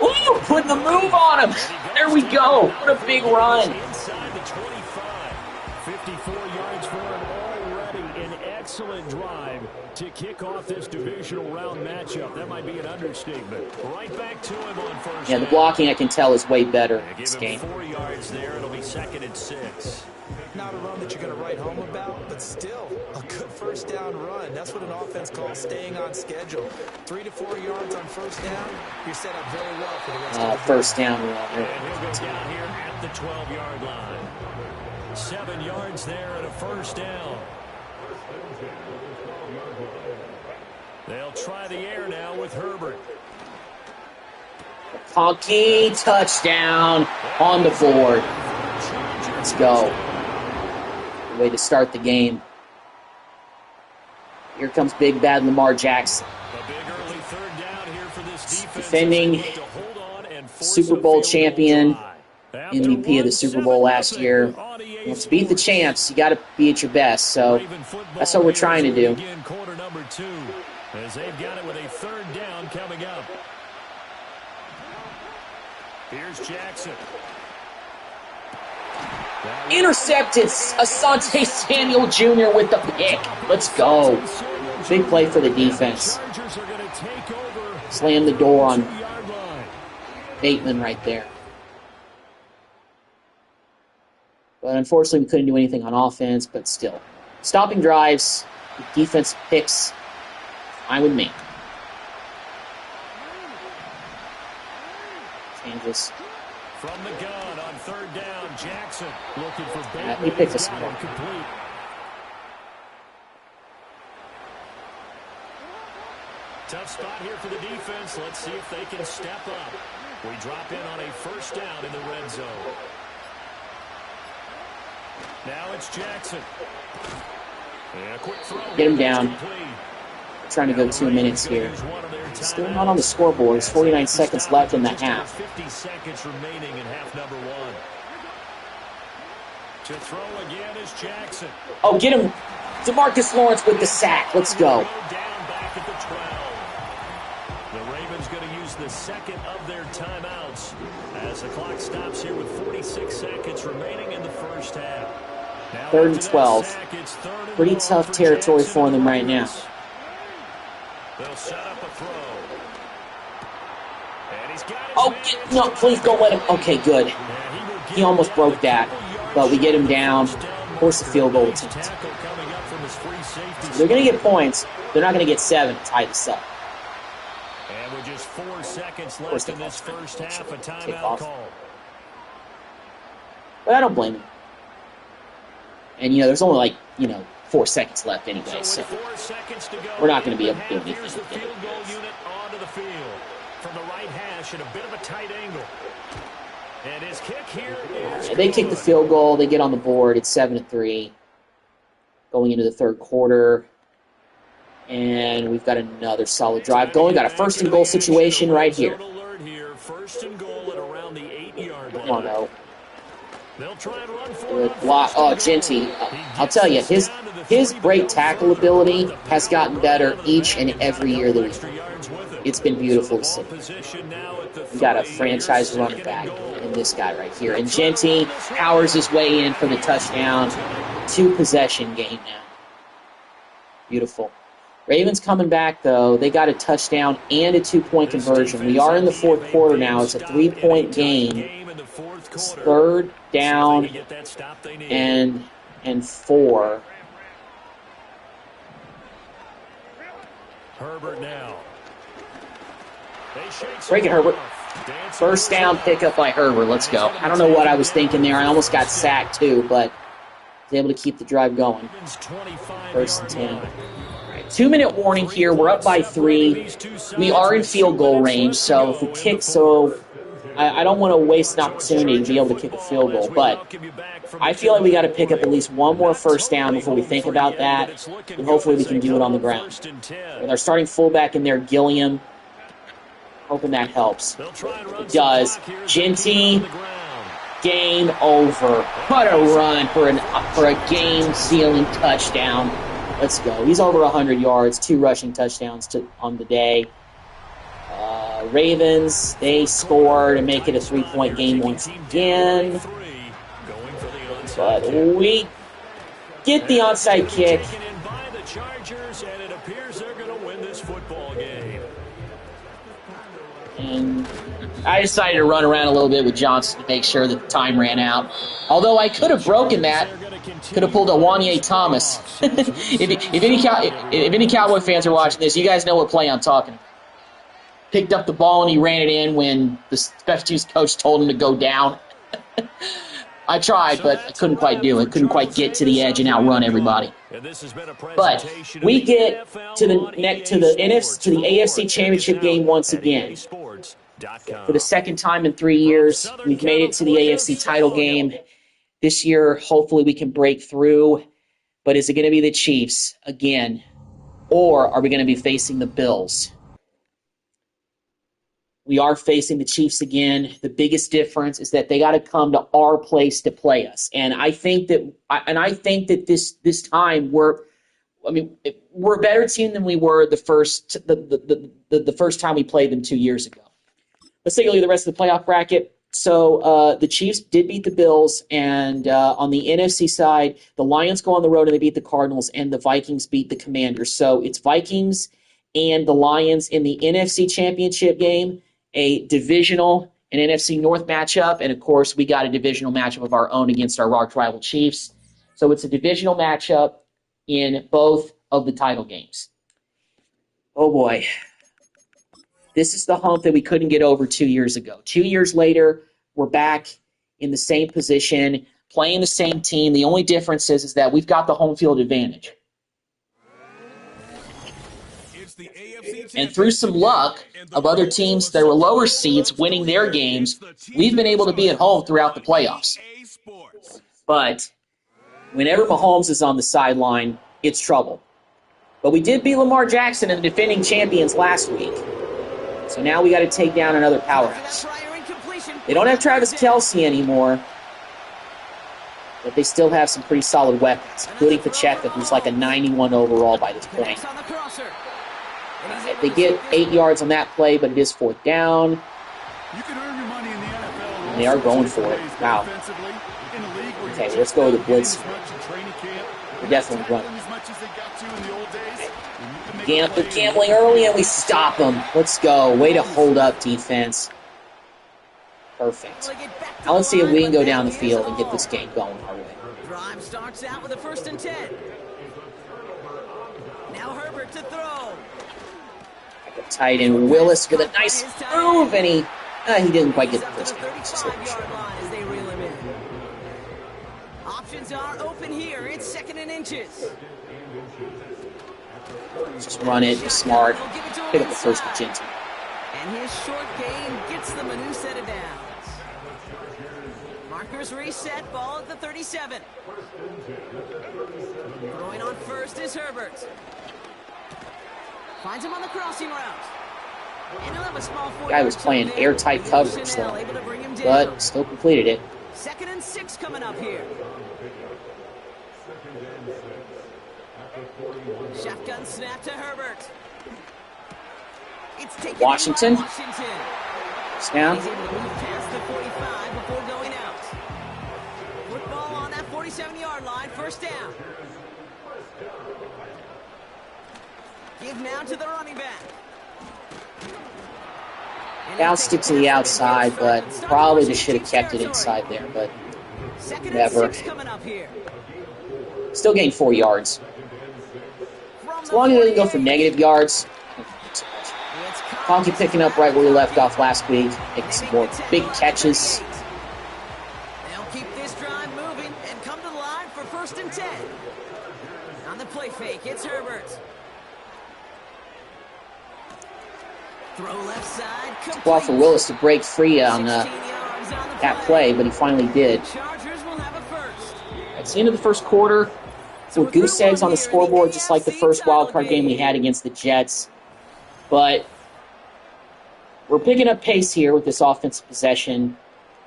Speaker 1: Ooh, putting the move on him. There we go. What a big run.
Speaker 5: Inside the 25. 54 yards for him already. An excellent drive to kick off this divisional round matchup. That might be an understatement. Right back to him on first.
Speaker 1: Yeah, the blocking I can tell is way better in this game.
Speaker 5: 4 yards there. It'll be 2nd and 6.
Speaker 6: Not a run that you're going to write home about, but still a good first down run. That's what an offense calls staying on schedule. 3 to 4 yards on first down. You're set up very well for the rest of the
Speaker 1: first down run.
Speaker 5: And he'll go down here at the 12-yard line. 7 yards there and a first down. They'll try the air now with Herbert.
Speaker 1: Honky touchdown on the board. Let's go. Way to start the game. Here comes big bad Lamar Jackson.
Speaker 5: A big early 3rd down here for this defense.
Speaker 1: Defending Super Bowl champion, MVP of the Super Bowl last year. To beat the champs, you got to be at your best. So that's what we're trying to do.
Speaker 5: Quarter number 2, as they've got it with a 3rd down coming up. Here's Jackson.
Speaker 1: Intercepted. Asante Samuel Jr. with the pick. Let's go. Big play for the defense. Slam the door on Bateman right there. But unfortunately, we couldn't do anything on offense, but still. Stopping drives, defense picks, fine with me. Kansas.
Speaker 5: From the gun on 3rd down, Jackson looking for Bateman.
Speaker 1: He picked us up.
Speaker 5: Complete. Tough spot here for the defense. Let's see if they can step up. We drop in on a 1st down in the red zone. Now it's Jackson. And a quick throw.
Speaker 1: Get him down. Trying to go 2 minutes here. Still not on the scoreboard. It's 49 seconds left in the half.
Speaker 5: 50 seconds remaining in half number 1. To throw again is Jackson.
Speaker 1: Oh, get him. DeMarcus Lawrence with the sack. Let's go.
Speaker 5: Down back at the 12. The Ravens going to use the 2nd of their timeouts as the clock stops here with 46 seconds remaining in the first half. Now
Speaker 1: 3rd and 12. Pretty tough territory for them right now.
Speaker 5: They'll set up a throw. And he's got
Speaker 1: Oh, no, please don't let him. Okay, good. He almost broke that, but we get him down. Force the field goal attempt. So they're going to get points. They're not going to get 7 to tie this up.
Speaker 5: And with just 4 seconds left in this first half, a timeout call.
Speaker 1: But I don't blame him. And, there's only 4 seconds left anyway, so we're not going to be able to do anything.
Speaker 5: Here's the field goal unit onto the field from the right hash at a bit of a tight angle. And his kick here is
Speaker 1: they kick the field goal. They get on the board. It's 7-3 going into the 3rd quarter. And we've got another solid drive going. Got a first and goal situation right here.
Speaker 5: First and goal at around the 8-yard line.
Speaker 1: Come on, though.
Speaker 5: They'll try and run for
Speaker 1: Good block. Oh, Genty. I'll tell you, his break tackle ability has gotten better each and every year that it's been beautiful to see. We got a franchise running back in this guy right here. And Genty powers his way in for the touchdown. 2-possession game now. Beautiful. Ravens coming back, though. They got a touchdown and a 2-point conversion. We are in the fourth quarter now. It's a 3-point game. It's third down and 4.
Speaker 5: Herbert now.
Speaker 1: Break it, Herbert. First down pickup by Herbert. Let's go. I don't know what I was thinking there. I almost got sacked, too, but was able to keep the drive going. First and 10. 2-minute warning here. We're up by 3. We are in field goal range, so if we kick, I don't want to waste an opportunity to be able to kick a field goal, but I feel like we got to pick up at least one more first down before we think about that, and hopefully we can do it on the ground. With our starting fullback in there, Gilliam, hoping that helps. It does. Genty, game over. What a run for a game-sealing touchdown. Let's go. He's over 100 yards, 2 rushing touchdowns on the day. Ravens, they score to make it a 3-point game once again. But we get the onside kick. And I decided to run around a little bit with Johnson to make sure that the time ran out. Although I could have broken that. Could have pulled a Wanye Thomas. if any Cowboy fans are watching this, you guys know what play I'm talking about. Picked up the ball and he ran it in when the special teams coach told him to go down. I tried, but I couldn't quite do it. Couldn't quite get to the edge and outrun everybody. But we get to the AFC Championship game once again. For the second time in 3 years, we've made it to the AFC title game. This year, hopefully we can break through. But is it going to be the Chiefs again? Or are we going to be facing the Bills? We are facing the Chiefs again. The biggest difference is that they got to come to our place to play us. And I think that this time we're a better team than we were the first time we played them 2 years ago. Let's take a look at the rest of the playoff bracket. So the Chiefs did beat the Bills, and on the NFC side, the Lions go on the road and they beat the Cardinals, and the Vikings beat the Commanders. So it's Vikings and the Lions in the NFC Championship game, a divisional and NFC North matchup, and of course we got a divisional matchup of our own against our arch rival Chiefs. So it's a divisional matchup in both of the title games. Oh boy. This is the hump that we couldn't get over 2 years ago. 2 years later, we're back in the same position, playing the same team. The only difference is that we've got the home field advantage. And through some luck of other teams that were lower seeds winning their games, we've been able to be at home throughout the playoffs. But whenever Mahomes is on the sideline, it's trouble. But we did beat Lamar Jackson and the defending champions last week. So now we got to take down another powerhouse. They don't have Travis Kelce anymore, but they still have some pretty solid weapons, including Pacheco, who's like a 91 overall by this point. They get 8 yards on that play, but it is fourth down. And they are going for it. Wow. Okay, let's go with the blitz. We're definitely running. They're gambling early, and we stop them. Let's go. Way to hold up, defense. Perfect. Now let's see if we can go down the field and get this game going our way.
Speaker 3: Drive starts out with a 1st and 10. Now Herbert to throw.
Speaker 1: Tight end Willis with a nice move, and he didn't quite get the first down.
Speaker 3: Options are open here. It's 2nd and inches.
Speaker 1: Just run it, be smart, pick up the first with Genty.
Speaker 3: And his short gain gets them a new set of downs. Markers reset, ball at the 37. Throwing on first is Herbert. Finds him on the crossing route. And he'll have a small
Speaker 1: Guy was playing airtight coverage, though, but still completed it.
Speaker 3: 2nd and 6 coming up here. Shotgun snap to Herbert. It's taken
Speaker 1: Washington. Snap.
Speaker 3: He's able to move past the 45 before going out. Football on that 47-yard line, first down. Give now to the running back.
Speaker 1: Bounced it to the outside, but probably just should have kept it inside there, but whatever. Still gained 4 yards. As long as it doesn't go for negative yards. Conky picking up right where we left off last week, making some more big catches.
Speaker 3: They'll keep this drive moving and come to the line for 1st and 10. On the play fake, it's Herbert. Throw left side.
Speaker 1: It's a ball for Willis to break free on that play, but he finally did.
Speaker 3: Chargers will have a first.
Speaker 1: It's the end of the first quarter. With goose eggs on the scoreboard, just like the first wildcard game we had against the Jets. But we're picking up pace here with this offensive possession.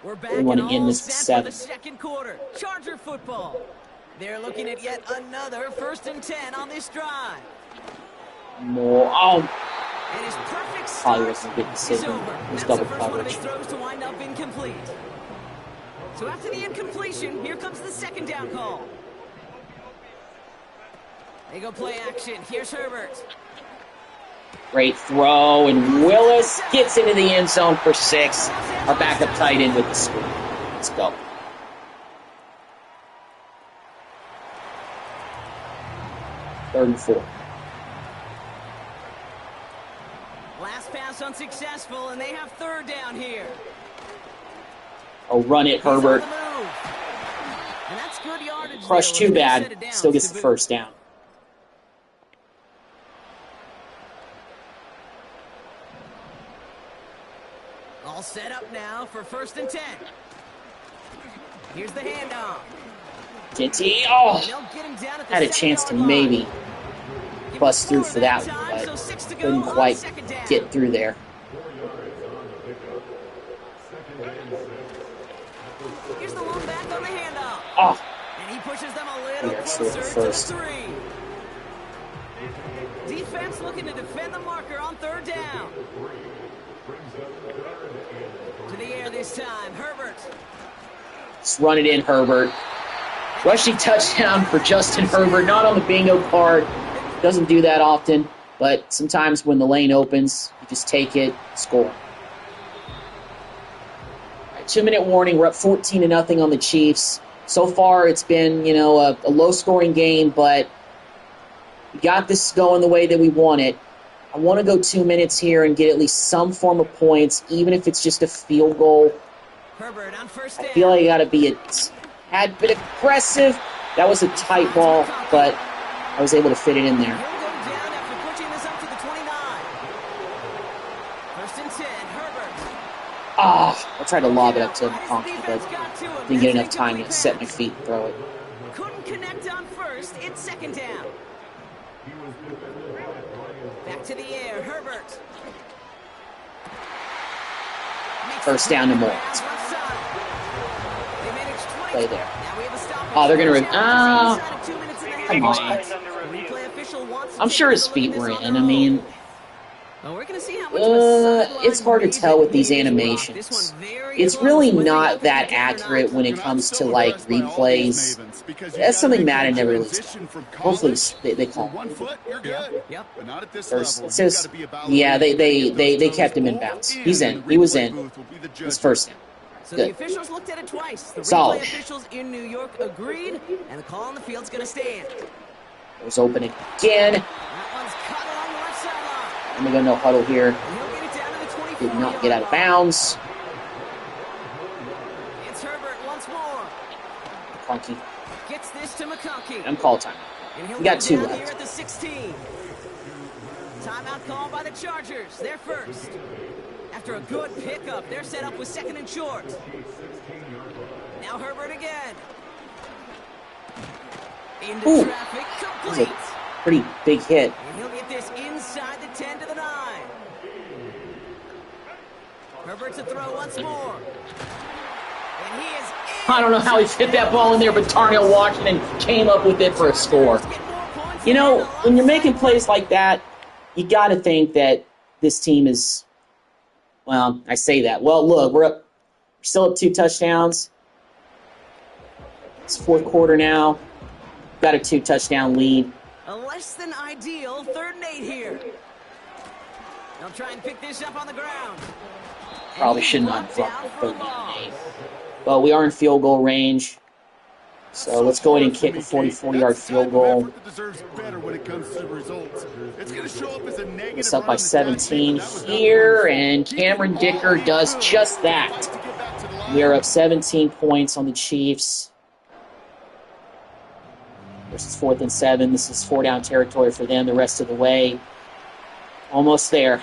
Speaker 1: We want to end this at 7.
Speaker 3: The second quarter, Charger football. They're looking at yet another 1st and 10 on this drive.
Speaker 1: More. Oh,
Speaker 3: And his perfect
Speaker 1: probably
Speaker 3: start
Speaker 1: wasn't a good
Speaker 3: is
Speaker 1: decision.
Speaker 3: over.
Speaker 1: It was
Speaker 3: That's
Speaker 1: double
Speaker 3: the first one of
Speaker 1: coverage.
Speaker 3: his throws to wind up incomplete. So after the incompletion, here comes the 2nd down call. They go play action. Here's Herbert.
Speaker 1: Great throw, and Willis gets into the end zone for 6. Our backup tight end with the score. Let's go. Third and 4.
Speaker 3: Last pass unsuccessful, and they have 3rd down here.
Speaker 1: Oh, run it,
Speaker 3: He's on
Speaker 1: Herbert.
Speaker 3: the move. And that's good yardage.
Speaker 1: Crushed
Speaker 3: there
Speaker 1: too
Speaker 3: with a
Speaker 1: bad.
Speaker 3: set of downs
Speaker 1: Still gets
Speaker 3: to
Speaker 1: the
Speaker 3: boot.
Speaker 1: first down.
Speaker 3: All set up now for 1st and 10. Here's the handoff.
Speaker 1: Tinty, oh,
Speaker 3: And they'll get him down at the
Speaker 1: had a chance to
Speaker 3: 7-yard line.
Speaker 1: maybe
Speaker 3: Give
Speaker 1: bust
Speaker 3: him
Speaker 1: through
Speaker 3: 4
Speaker 1: for that
Speaker 3: time,
Speaker 1: one,
Speaker 3: so
Speaker 1: but
Speaker 3: 6 to go
Speaker 1: couldn't
Speaker 3: on
Speaker 1: quite
Speaker 3: 2nd down.
Speaker 1: get through there.
Speaker 3: Here's the one back on the handoff.
Speaker 1: Oh,
Speaker 3: And he pushes them a little
Speaker 1: We are short
Speaker 3: closer
Speaker 1: of
Speaker 3: to the
Speaker 1: first.
Speaker 3: 3. Defense looking to defend the marker on 3rd down. To the air this time, Herbert.
Speaker 1: let's run it in, Herbert. Rushing touchdown for Justin Herbert, not on the bingo card. Doesn't do that often, but sometimes when the lane opens, you just take it, score. All right, 2-minute warning. We're up 14-0 on the Chiefs. So far, it's been, a low-scoring game, but we got this going the way that we want it. I want to go 2 minutes here and get at least some form of points, even if it's just a field goal.
Speaker 3: Herbert on 1st
Speaker 1: I
Speaker 3: down.
Speaker 1: feel like I got to be a tad bit aggressive. That was a tight ball, but I was able to fit it in there.
Speaker 3: He'll go down after pushing this up to the 29. 1st and 10, Herbert.
Speaker 1: I tried to lob it up to Conky, but didn't get enough time to set my feet and throw it.
Speaker 3: Couldn't connect on 1st. It's 2nd down. Back to the air, Herbert.
Speaker 1: First down to more. Play there. Oh, they're going to... come on. I'm sure his feet were in. I mean...
Speaker 3: Well, we're gonna see how much of a sideline
Speaker 1: it's hard to
Speaker 3: read
Speaker 1: tell
Speaker 3: it
Speaker 1: with these
Speaker 3: is. This
Speaker 1: animations.
Speaker 3: one very
Speaker 1: It's
Speaker 3: close
Speaker 1: really
Speaker 3: when they
Speaker 1: not
Speaker 3: open
Speaker 1: that
Speaker 3: the camera
Speaker 1: accurate
Speaker 3: knots.
Speaker 1: when it comes to, like, replays. That's something Madden never really does. Hopefully they call
Speaker 4: One
Speaker 1: it.
Speaker 4: foot, you're good.
Speaker 3: Yep.
Speaker 4: But not at this
Speaker 1: There's,
Speaker 4: level.
Speaker 1: it says, yeah, they kept him in bounds. He's in. He was in. His first down.
Speaker 3: So
Speaker 1: Good.
Speaker 3: the officials looked at it twice. The
Speaker 1: Solid.
Speaker 3: replay officials in New York agreed, and the call on the field's gonna stand.
Speaker 1: It was open again.
Speaker 3: That one's cut along the left sideline.
Speaker 1: I'm going to go no huddle here.
Speaker 3: And he'll get it down to the 24.
Speaker 1: Did not get out of bounds.
Speaker 3: It's Herbert once more.
Speaker 1: Conky.
Speaker 3: Gets this to McConkey.
Speaker 1: I'm call time.
Speaker 3: And he'll
Speaker 1: We got
Speaker 3: go
Speaker 1: 2
Speaker 3: down
Speaker 1: left.
Speaker 3: here at the 16. Timeout called by the Chargers. They're first. After a good pickup, they're set up with 2nd and short. Now Herbert again. Into
Speaker 1: Ooh.
Speaker 3: traffic,
Speaker 1: That was a
Speaker 3: complete.
Speaker 1: Pretty big hit.
Speaker 3: And he'll get this inside the 10 to the 9. Herbert to throw once more. And he is in.
Speaker 1: I don't know how he fit that ball in there, but Darnell Washington came up with it for a score. You know, when you're making plays like that, you got to think that this team is, well, I say that. Well, look, we're still up 2 touchdowns. It's fourth quarter now. Got a 2-touchdown lead.
Speaker 3: A less than ideal 3rd and 8 here. They'll try and pick this up on the ground.
Speaker 1: Probably should not have dropped the 3rd and 8. But we are in field goal range. So let's go ahead and kick a 44-yard field goal. It's up by 17 here, and Cameron Dicker does just that. We are up 17 points on the Chiefs. This is 4th and 7. This is 4-down territory for them the rest of the way. Almost there.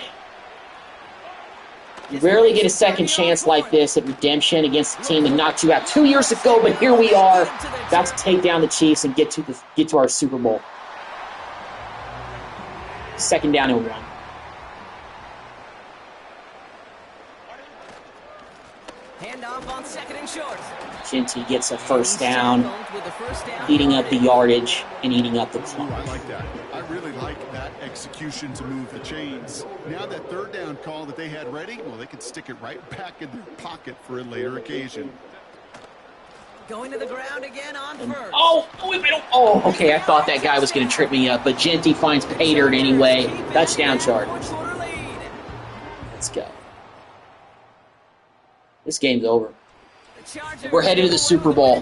Speaker 1: You rarely get a second chance like this at redemption against a team that knocked you out 2 years ago, but here we are, about to take down the Chiefs and get to our Super Bowl. 2nd down and 1.
Speaker 3: Handoff on 2nd and short.
Speaker 1: Ginty gets a 1st down, eating up the yardage and eating up the clock.
Speaker 4: I like that. I really like that execution to move the chains. Now that 3rd down call that they had ready, well, they can stick it right back in their pocket for a later occasion.
Speaker 3: Going to the ground again on 1st.
Speaker 1: Oh, okay, I thought that guy was going to trip me up, but Ginty finds pay dirt anyway. Touchdown Chargers. Let's go. This game's over. We're headed to the Super Bowl.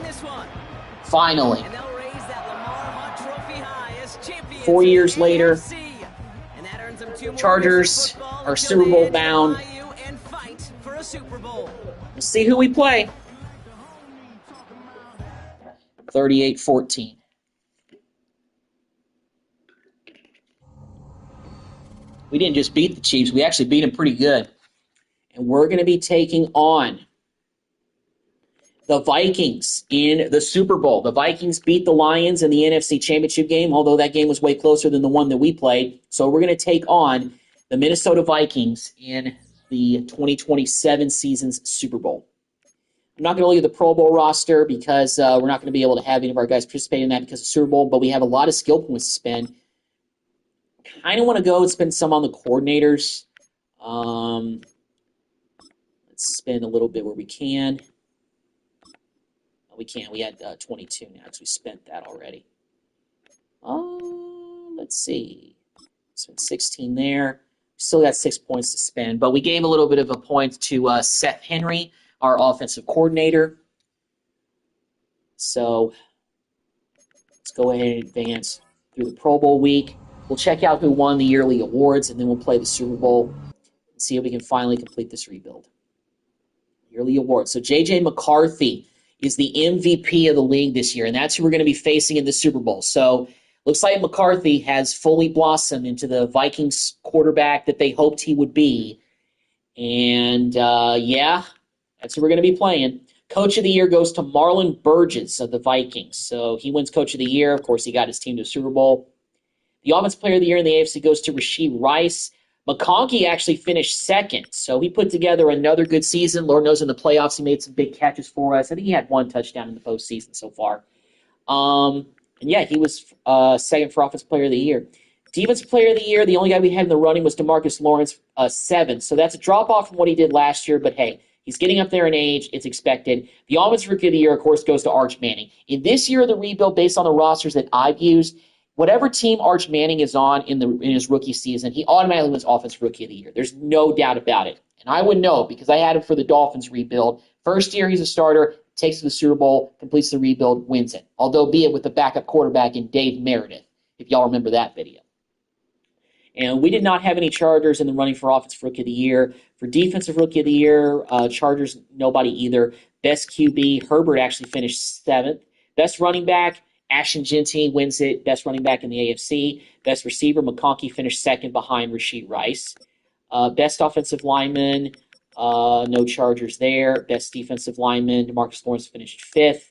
Speaker 1: Finally. 4 years later, Chargers are Super Bowl bound. We'll see who we play. 38-14. We didn't just beat the Chiefs. We actually beat them pretty good. And we're going to be taking on the Vikings in the Super Bowl. The Vikings beat the Lions in the NFC Championship game, although that game was way closer than the one that we played. So we're going to take on the Minnesota Vikings in the 2027 season's Super Bowl. I'm not going to look at the Pro Bowl roster because we're not going to be able to have any of our guys participate in that because of Super Bowl, but we have a lot of skill points to spend. Kind of want to go and spend some on the coordinators. Let's spend a little bit where we can. We can't. We had 22 now because we spent that already. Let's see. Spent 16 there. Still got 6 points to spend, but we gave a little bit of a point to Seth Henry, our offensive coordinator. So let's go ahead and advance through the Pro Bowl week. We'll check out who won the yearly awards, and then we'll play the Super Bowl and see if we can finally complete this rebuild. Yearly awards. So J.J. McCarthy is the MVP of the league this year, and that's who we're going to be facing in the Super Bowl. So looks like McCarthy has fully blossomed into the Vikings quarterback that they hoped he would be. And, that's who we're going to be playing. Coach of the Year goes to Marlon Burgess of the Vikings. So he wins Coach of the Year. Of course, he got his team to the Super Bowl. The Offensive Player of the Year in the AFC goes to Rashee Rice. McConkey actually finished 2nd, so he put together another good season. Lord knows in the playoffs he made some big catches for us. I think he had 1 touchdown in the postseason so far. He was 2nd for Offensive Player of the Year. Defensive Player of the Year, the only guy we had in the running was DeMarcus Lawrence, 7th. So that's a drop-off from what he did last year, but hey, he's getting up there in age. It's expected. The Offensive Rookie of the Year, of course, goes to Arch Manning. In this year of the rebuild, based on the rosters that I've used, whatever team Arch Manning is on in his rookie season, he automatically wins Offensive Rookie of the Year. There's no doubt about it. And I would know because I had him for the Dolphins rebuild. First year, he's a starter, takes it to the Super Bowl, completes the rebuild, wins it. Although be it with the backup quarterback in Dave Meredith, if y'all remember that video. And we did not have any Chargers in the running for Offensive Rookie of the Year. For Defensive Rookie of the Year, Chargers, nobody either. Best QB, Herbert actually finished 7th. Best running back, Ashton Jeanty wins it. Best running back in the AFC. Best receiver, McConkey finished 2nd behind Rashee Rice. Best offensive lineman, no Chargers there. Best defensive lineman, DeMarcus Lawrence finished 5th.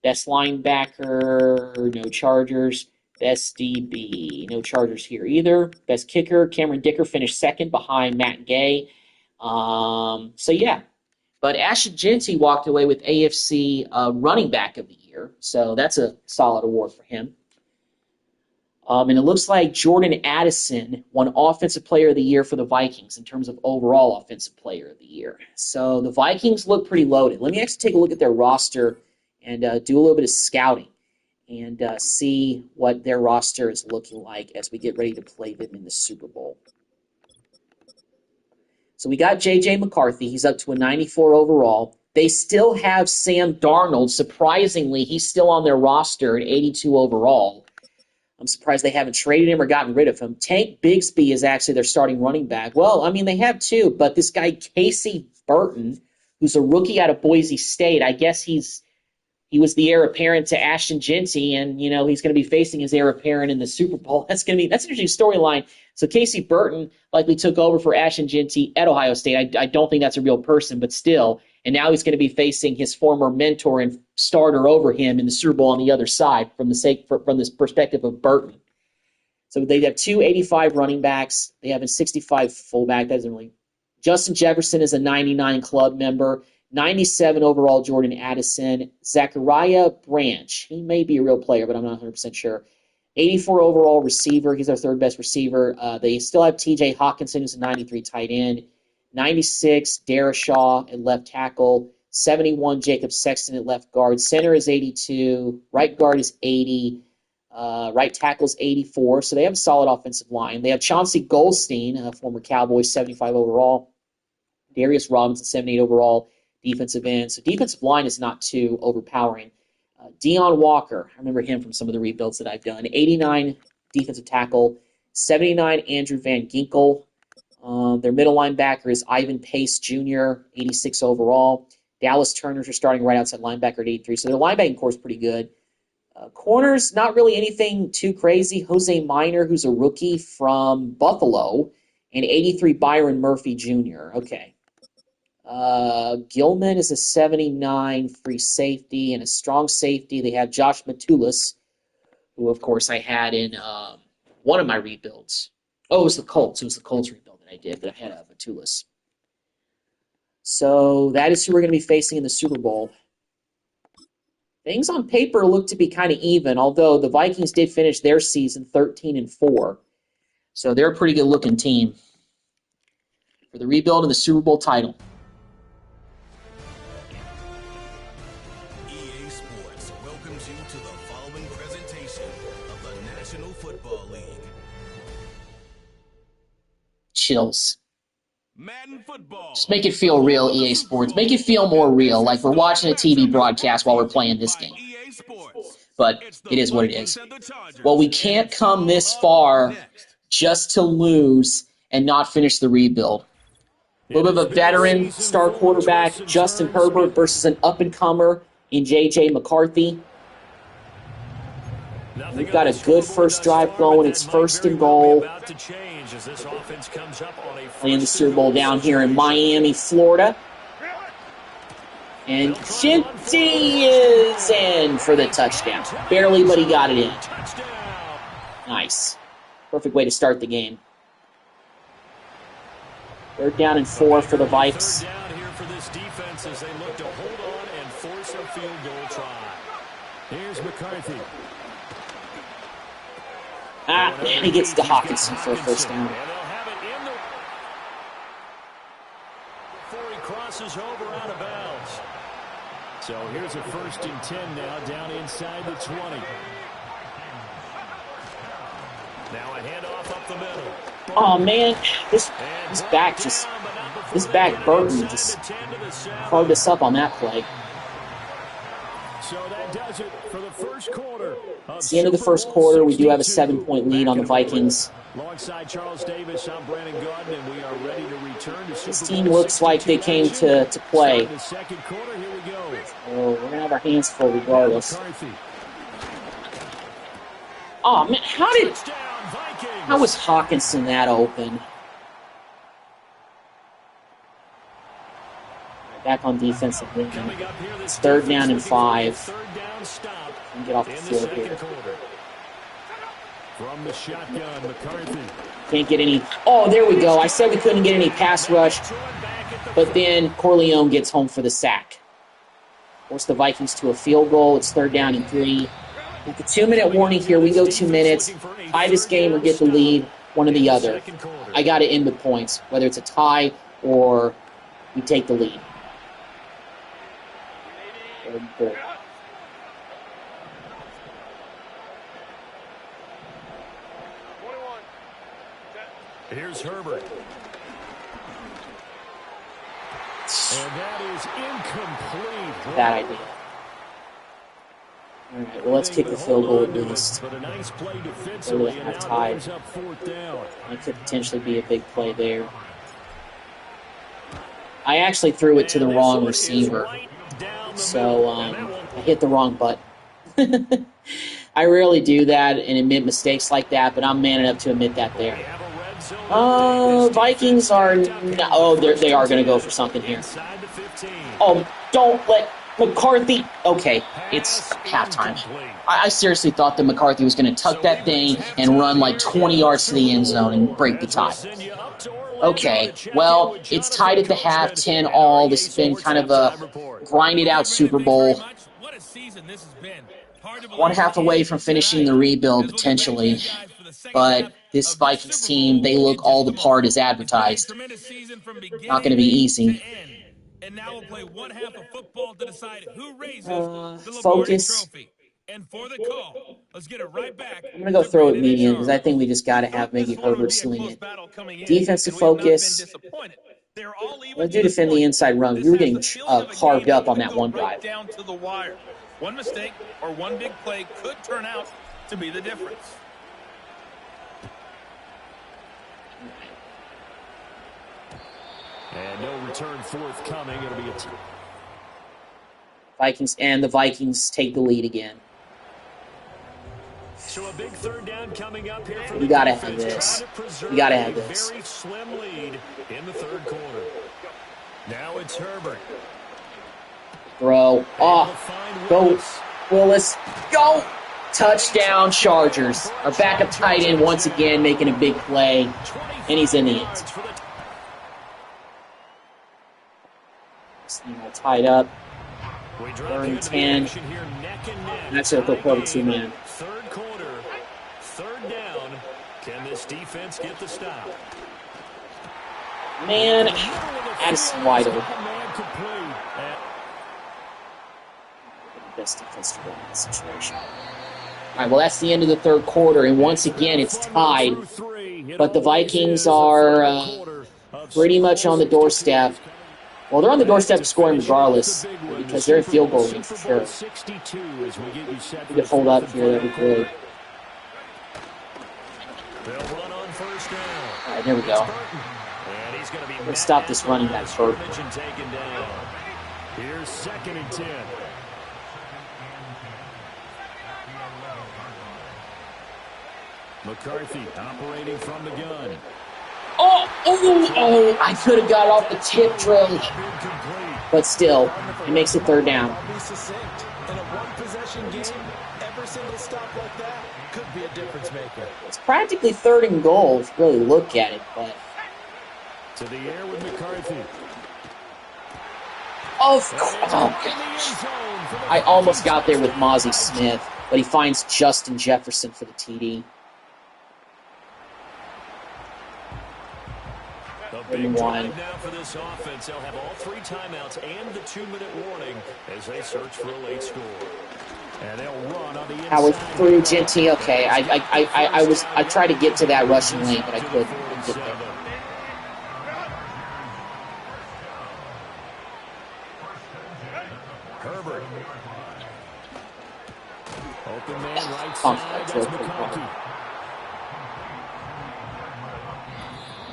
Speaker 1: Best linebacker, no Chargers. Best DB. No Chargers here either. Best kicker. Cameron Dicker finished second behind Matt Gay. So, yeah. But Ashton Jeanty walked away with AFC running back of the year. So that's a solid award for him. And it looks like Jordan Addison won Offensive Player of the Year for the Vikings in terms of overall Offensive Player of the Year. So the Vikings look pretty loaded. Let me actually take a look at their roster and do a little bit of scouting and see what their roster is looking like as we get ready to play them in the Super Bowl. So we got J.J. McCarthy. He's up to a 94 overall. They still have Sam Darnold. Surprisingly, he's still on their roster at 82 overall. I'm surprised they haven't traded him or gotten rid of him. Tank Bigsby is actually their starting running back. Well, I mean, they have two, but this guy Casey Burton, who's a rookie out of Boise State, I guess he was the heir apparent to Ashton Jeanty, and he's going to be facing his heir apparent in the Super Bowl. That's an interesting storyline. So Casey Burton likely took over for Ashton Jeanty at Ohio State. I don't think that's a real person, but still. And now he's going to be facing his former mentor and starter over him in the Super Bowl on the other side from this perspective of Burton. So they have 285 running backs. They have a 65 fullback. That doesn't really. Justin Jefferson is a 99 club member. 97 overall, Jordan Addison. Zachariah Branch. He may be a real player, but I'm not 100% sure. 84 overall receiver. He's our third best receiver. They still have T.J. Hawkinson, who's a 93 tight end. 96, Darashaw at left tackle. 71, Jacob Sexton at left guard. Center is 82. Right guard is 80. Right tackle is 84. So they have a solid offensive line. They have Chauncey Goldstein, a former Cowboy, 75 overall. Darius Robinson, 78 overall. Defensive end. So defensive line is not too overpowering. Deion Walker, I remember him from some of the rebuilds that I've done. 89 defensive tackle. 79 Andrew Van Ginkel. Their middle linebacker is Ivan Pace Jr., 86 overall. Dallas Turner's are starting right outside linebacker at 83. So their linebacking core is pretty good. Corners, not really anything too crazy. Jose Minor, who's a rookie from Buffalo, and 83 Byron Murphy Jr. Okay. Gilman is a 79 free safety and a strong safety. They have Josh Matulis, who, of course, I had in one of my rebuilds. Oh, it was the Colts. It was the Colts rebuild that I did, but I had Matulis. So that is who we're going to be facing in the Super Bowl. Things on paper look to be kind of even, although the Vikings did finish their season 13-4. So they're a pretty good-looking team for the rebuild and the Super Bowl title.
Speaker 2: EA Sports welcomes you to the following presentation of the National Football League.
Speaker 1: Chills.
Speaker 2: Madden football.
Speaker 1: Just make it feel real, EA Sports. Make it feel more real, like we're watching a TV broadcast while we're playing this game. But it is what it is. Well, we can't come this far just to lose and not finish the rebuild. A little bit of a veteran star quarterback, Justin Herbert, versus an up-and-comer in J.J. McCarthy. We've got a good first drive going. It's 1st and goal. Playing the Super Bowl down here in Miami, Florida. And Jeanty is in for the touchdown. Barely, but he got it in. Nice. Perfect way to start the game. 3rd down and 4 for the Vikes.
Speaker 5: Here's McCarthy.
Speaker 1: He gets to Hawkinson for a 1st down.
Speaker 5: Before he crosses over out of bounds. So here's a 1st and 10 now, down inside the 20. Now a handoff up the middle.
Speaker 1: Oh man, this back Burton just carved us up on that play.
Speaker 5: So that does it for the first quarter.
Speaker 1: It's the end of the first quarter. We do have a 7-point lead on the Vikings.
Speaker 5: Alongside Charles Davis, I'm Brandon Gordon, and we are ready to return to
Speaker 1: This team looks like they came to play.
Speaker 5: The second quarter, here we go.
Speaker 1: So we're gonna have our hands full regardless. Oh man, how was Hawkinson that open? Back on defensive line. It's 3rd down and 5. And get off the field here.
Speaker 5: From the shotgun, McCarthy.
Speaker 1: Can't get any. Oh, there we go. I said we couldn't get any pass rush, but then Corleone gets home for the sack. Force the Vikings to a field goal. It's 3rd down and 3. With the 2-minute warning here, we go 2 minutes, tie this game or get the lead, one or the other. I got to end with points, whether it's a tie or we take the lead.
Speaker 5: Here's Herbert. And that is incomplete.
Speaker 1: Bad idea. All right, well, let's kick the field goal at least.
Speaker 5: But a nice play
Speaker 1: Really have tied.
Speaker 5: up 4th down.
Speaker 1: It could potentially be a big play there. I actually threw it to the wrong receiver, so I hit the wrong button. I rarely do that and admit mistakes like that, but I'm man enough to admit that there. Vikings are... No, they are going to go for something here. Oh, don't let McCarthy... Okay, it's halftime. I seriously thought that McCarthy was going to tuck that thing and run like 20 yards to the end zone and break the tie. Okay, well, it's tied at the half, 10-all. This has been kind of a grinded-out Super Bowl. 1/2 away from finishing the rebuild, potentially. But this Vikings team, they look all the part as advertised. Not going to be easy.
Speaker 7: And now we'll play 1/2 of football to decide who raises the
Speaker 1: focus.
Speaker 7: trophy. And for the call, let's get it right back.
Speaker 1: I'm going to go throw it medium because I think we just got to have maybe Herbert sling it. Defensive focus. Let's do defend the inside run. We were getting carved up on that one drive.
Speaker 7: Down to the wire. One mistake or one big play could turn out to be the difference.
Speaker 5: And no return forthcoming. It'll be a
Speaker 1: the Vikings take the lead again.
Speaker 5: So a big 3rd down coming up here for
Speaker 1: We got to have this. We got to have this.
Speaker 5: Very slim lead in the 3rd quarter. Now it's Herbert.
Speaker 1: Throw. Oh, go, Willis. Go. Touchdown, Chargers. Our backup tight end once again making a big play, and he's in the end. Tied up. 3rd and 10. That's a go cover 2-man.
Speaker 5: 3rd quarter, 3rd down. Can this defense get the stop?
Speaker 1: Man, Addison wide open. Best defense to win that situation. All right, well, that's the end of the 3rd quarter, and once again, it's tied. But the Vikings are pretty much on the doorstep. Well, they're on the doorstep of scoring regardless because they're in field goal range for sure. We can hold up here. That'd be great. All right, there we go. Let's stop this running back short.
Speaker 5: Here's 2nd and 10. McCarthy operating from the gun.
Speaker 1: Oh, I could have got off the tip drill. But still, it makes it 3rd down.
Speaker 6: In a one-possession game, every single stop like that could be a difference maker.
Speaker 1: It's practically 3rd and goal if you really look at it, but...
Speaker 5: To the air with McCarthy.
Speaker 1: Of course. Oh, gosh. I almost got there with Mozzie Smith, but he finds Justin Jefferson for the TD.
Speaker 5: Big drive now for this offense. They'll have all 3 timeouts and the 2-minute warning as they search for a late score. And they'll run on the inside.
Speaker 1: Howard through Genty. Okay, I tried to get to that rushing lane, but I couldn't get there.
Speaker 5: Herbert. Open man right side. That's McCarthy.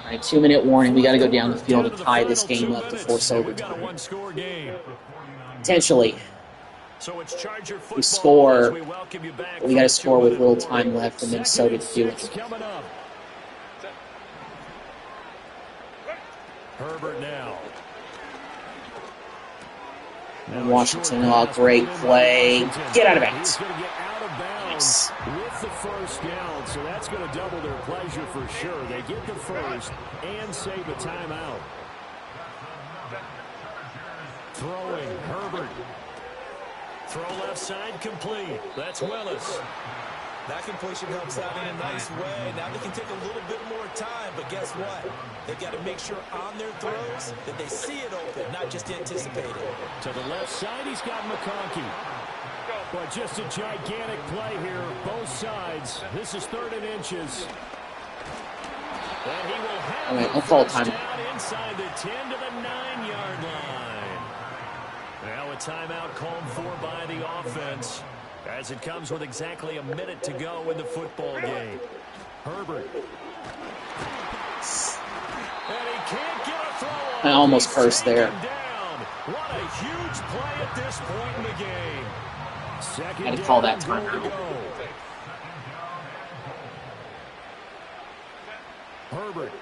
Speaker 1: All right, 2-minute warning. We got to go down the field and tie this game up to force overtime. Potentially. We score. We got to score with little time left for Minnesota to do it.
Speaker 5: Herbert now.
Speaker 1: And Washington, great play. Get out of bounds. Oops.
Speaker 5: With the first down, so that's going to double their pleasure for sure. They get the first and save a timeout. Throwing, Herbert. Throw left side complete. That's Willis.
Speaker 6: That completion helps out in a nice way. Now they can take a little bit more time, but guess what? They've got to make sure on their throws that they see it open, not just anticipate it.
Speaker 5: To the left side, he's got McConkey. But just a gigantic play here, both sides. This is 3rd and inches. And he will have
Speaker 1: I'll call time.
Speaker 5: Down inside the 10 to the 9-yard line. Now a timeout called for by the offense, as it comes with exactly a minute to go in the football game. Herbert. And he can't get a throw off.
Speaker 1: I almost cursed there.
Speaker 5: Down. What a huge play at this point in the game. Second
Speaker 1: Had to call that
Speaker 5: down,
Speaker 1: timeout.
Speaker 5: goal to go. Herbert.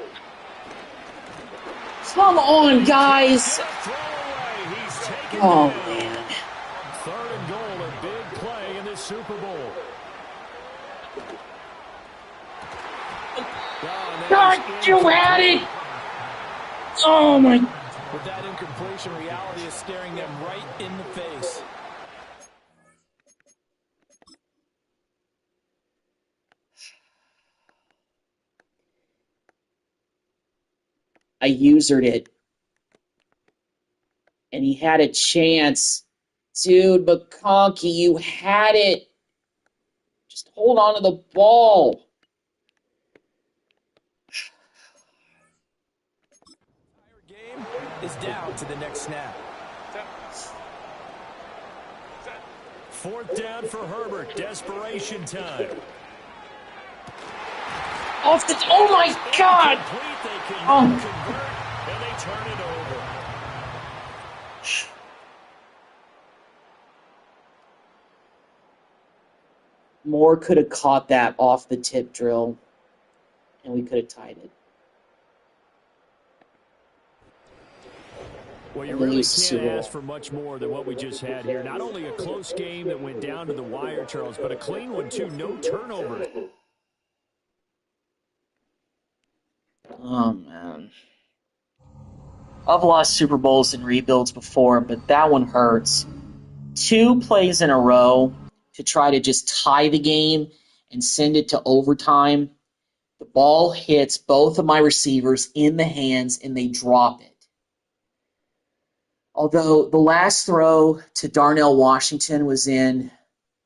Speaker 1: Come on, guys.
Speaker 5: Throw away. He's taken
Speaker 1: Oh,
Speaker 5: down.
Speaker 1: man.
Speaker 5: 3rd and goal, a big play in the Super Bowl.
Speaker 1: God, you had it. Oh, my.
Speaker 6: With that incompletion, reality is staring them right in the face.
Speaker 1: I usered it. And he had a chance. Dude, McConkey, you had it. Just hold on to the ball.
Speaker 6: Game is down to the next snap.
Speaker 5: 4th down for Herbert. Desperation time.
Speaker 1: Off the. Oh, my God.
Speaker 5: Complete, they can
Speaker 1: Oh.
Speaker 5: convert, and they turn it over.
Speaker 1: Moore could have caught that off the tip drill, and we could have tied it.
Speaker 5: Well, you
Speaker 1: And we
Speaker 5: really
Speaker 1: lose the
Speaker 5: can't
Speaker 1: Super Bowl.
Speaker 5: ask for much more than what we just had here. Not only a close game that went down to the wire, Charles, but a clean one, too. No turnover.
Speaker 1: Oh, man. I've lost Super Bowls and rebuilds before, but that one hurts. 2 plays in a row to try to just tie the game and send it to overtime. The ball hits both of my receivers in the hands, and they drop it. Although the last throw to Darnell Washington was in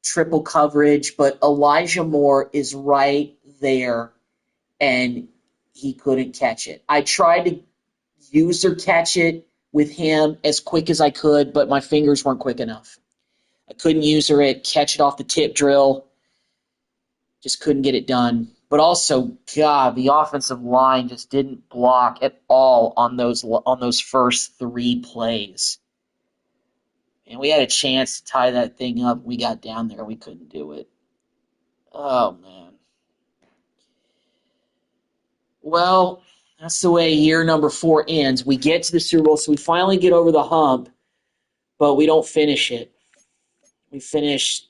Speaker 1: triple coverage, but Elijah Moore is right there, and he couldn't catch it. I tried to use or catch it with him as quick as I could, but my fingers weren't quick enough. I couldn't use or catch it off the tip drill. Just couldn't get it done. But also, God, the offensive line just didn't block at all on those first 3 plays. And we had a chance to tie that thing up. We got down there. We couldn't do it. Oh, man. Well, that's the way year number 4 ends. We get to the Super Bowl, so we finally get over the hump, but we don't finish it. We finish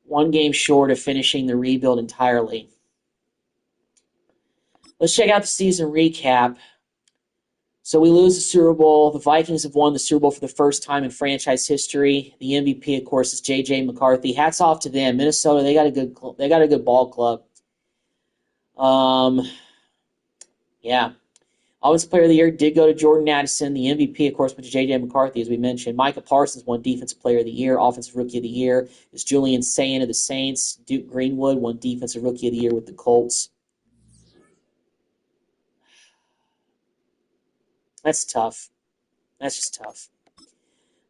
Speaker 1: 1 game short of finishing the rebuild entirely. Let's check out the season recap. So we lose the Super Bowl. The Vikings have won the Super Bowl for the first time in franchise history. The MVP, of course, is J.J. McCarthy. Hats off to them. Minnesota, they got a good ball club. Yeah. Offensive Player of the Year did go to Jordan Addison. The MVP, of course, went to J.J. McCarthy, as we mentioned. Micah Parsons won Defensive Player of the Year. Offensive Rookie of the Year is Julian Sayin of the Saints. Duke Greenwood won Defensive Rookie of the Year with the Colts. That's tough. That's just tough.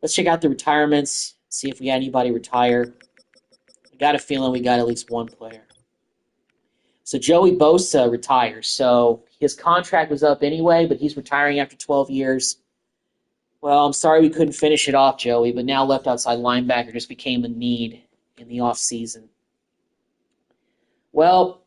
Speaker 1: Let's check out the retirements, see if we got anybody retire. I got a feeling we got at least one player. So Joey Bosa retires. So his contract was up anyway, but he's retiring after 12 years. Well, I'm sorry we couldn't finish it off, Joey, but now left outside linebacker just became a need in the offseason. Well,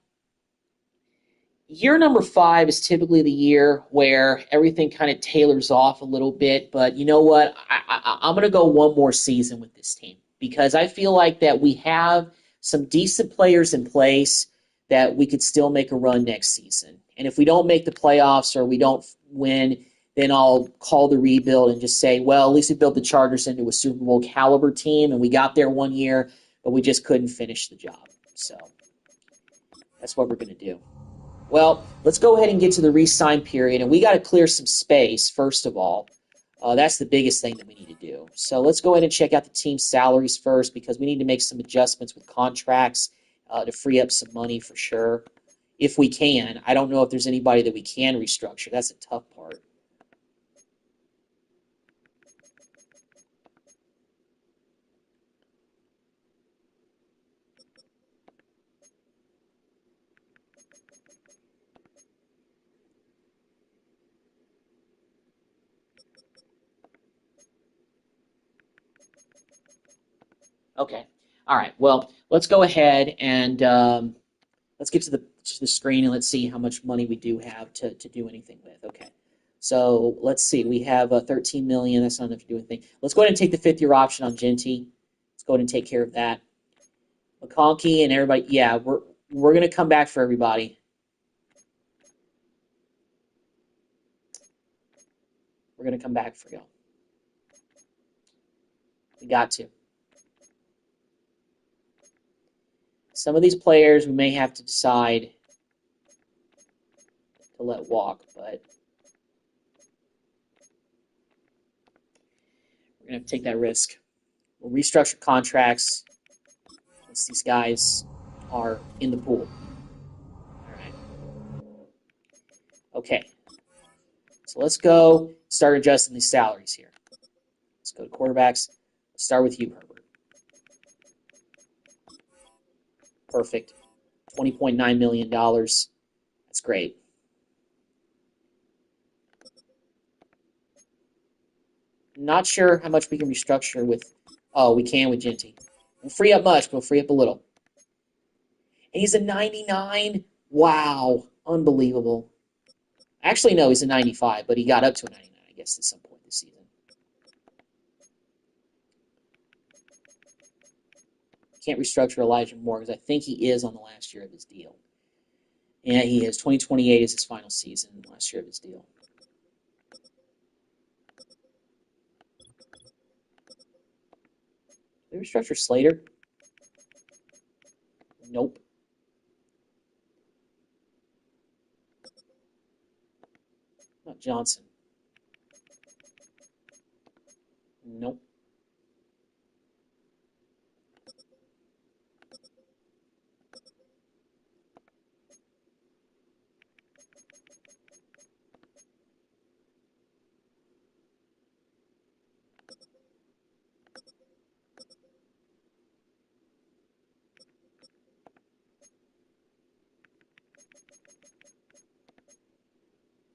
Speaker 1: year number 5 is typically the year where everything kind of tailors off a little bit, but you know what? I'm going to go one more season with this team because I feel like that we have some decent players in place that we could still make a run next season. And if we don't make the playoffs or we don't win, then I'll call the rebuild and just say, well, at least we built the Chargers into a Super Bowl caliber team, and we got there one year, but we just couldn't finish the job. So that's what we're going to do. Well, let's go ahead and get to the re-sign period, and we got to clear some space, first of all. That's the biggest thing that we need to do. So let's go ahead and check out the team's salaries first, because we need to make some adjustments with contracts to free up some money for sure, if we can. I don't know if there's anybody that we can restructure. That's a tough part. Okay. All right. Well, let's go ahead and let's get to the screen and let's see how much money we do have to do anything with. Okay. So let's see. We have 13 million. That's not enough to do anything. Let's go ahead and take the fifth-year option on Genty. Let's go ahead and take care of that. McConkey and everybody. Yeah, we're gonna come back for everybody. We're gonna come back for y'all. We got to. Some of these players we may have to decide to let walk, but we're going to have to take that risk. We'll restructure contracts once these guys are in the pool. All right. Okay. So let's go start adjusting these salaries here. Let's go to quarterbacks. Let's start with you, Herbert. Perfect. $20.9 million. That's great. Not sure how much we can restructure with. Oh, we can with Genty. We'll free up much, but we'll free up a little. And he's a 99. Wow. Unbelievable. Actually, no, he's a 95, but he got up to a 99, I guess, at some point this season. Can't restructure Elijah Moore because I think he is on the last year of his deal. Yeah, he is. 2028 is his final season, the last year of his deal. Did we restructure Slater? Nope. Not Johnson. Nope.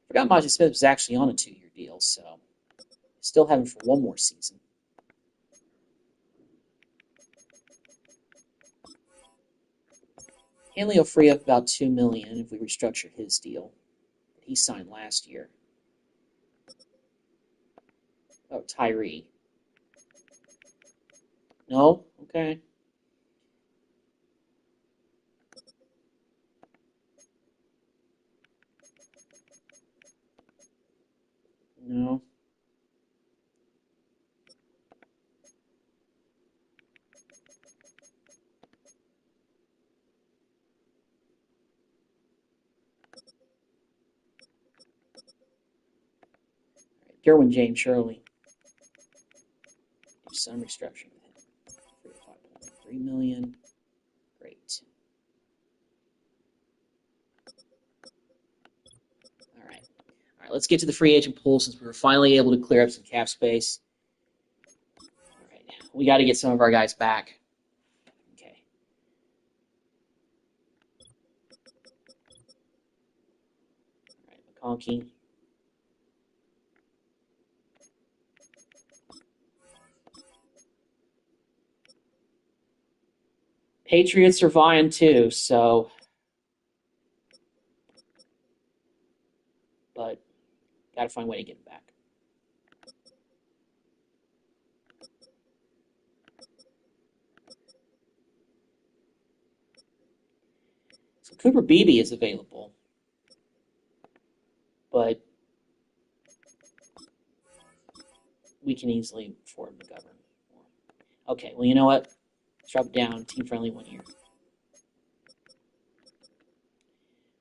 Speaker 1: Forgot Majid Smith was actually on a 2-year deal, so still have him for one more season. Hanley will free up about $2 million if we restructure his deal that he signed last year. Oh, Tyree. No? Okay. No. Derwin James Shirley. Do some restructuring with him. $5.3 million. Great. All right. All right, let's get to the free agent pool since we were finally able to clear up some cap space. All right. We got to get some of our guys back. Okay. All right, McConkey. Patriots are vying too, so. But got to find a way to get him back. So Cooper Beebe is available. But we can easily afford McGovern. Okay, well, you know what? Let's drop it down. Team-friendly 1 year.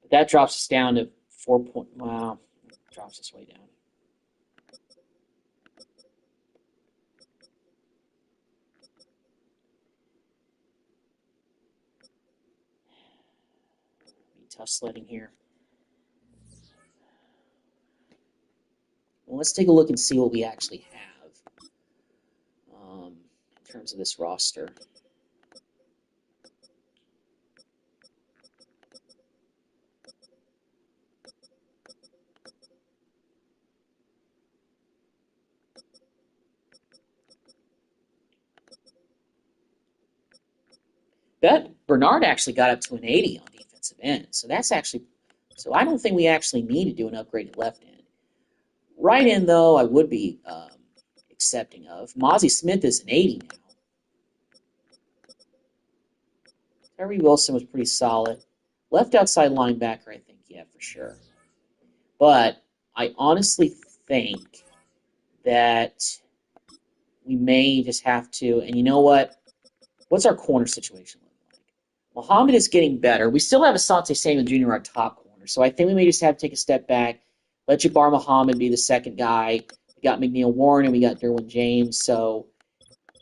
Speaker 1: But that drops us down to 4 point. Wow. Drops us way down. Be tough sledding here. Well, let's take a look and see what we actually have in terms of this roster. That Bernard actually got up to an 80 on defensive end. So that's actually, so I don't think we actually need to do an upgrade at left end. Right end, though, I would be accepting of. Mozzie Smith is an 80 now. Tyree Wilson was pretty solid. Left outside linebacker, I think, yeah, for sure. But I honestly think that we may just have to, and you know what? What's our corner situation look like? Muhammad is getting better. We still have Asante Samuel Jr., our top corner, so I think we may just have to take a step back, let Jabbar Muhammad be the second guy. We got McNeil Warren and we got Derwin James, so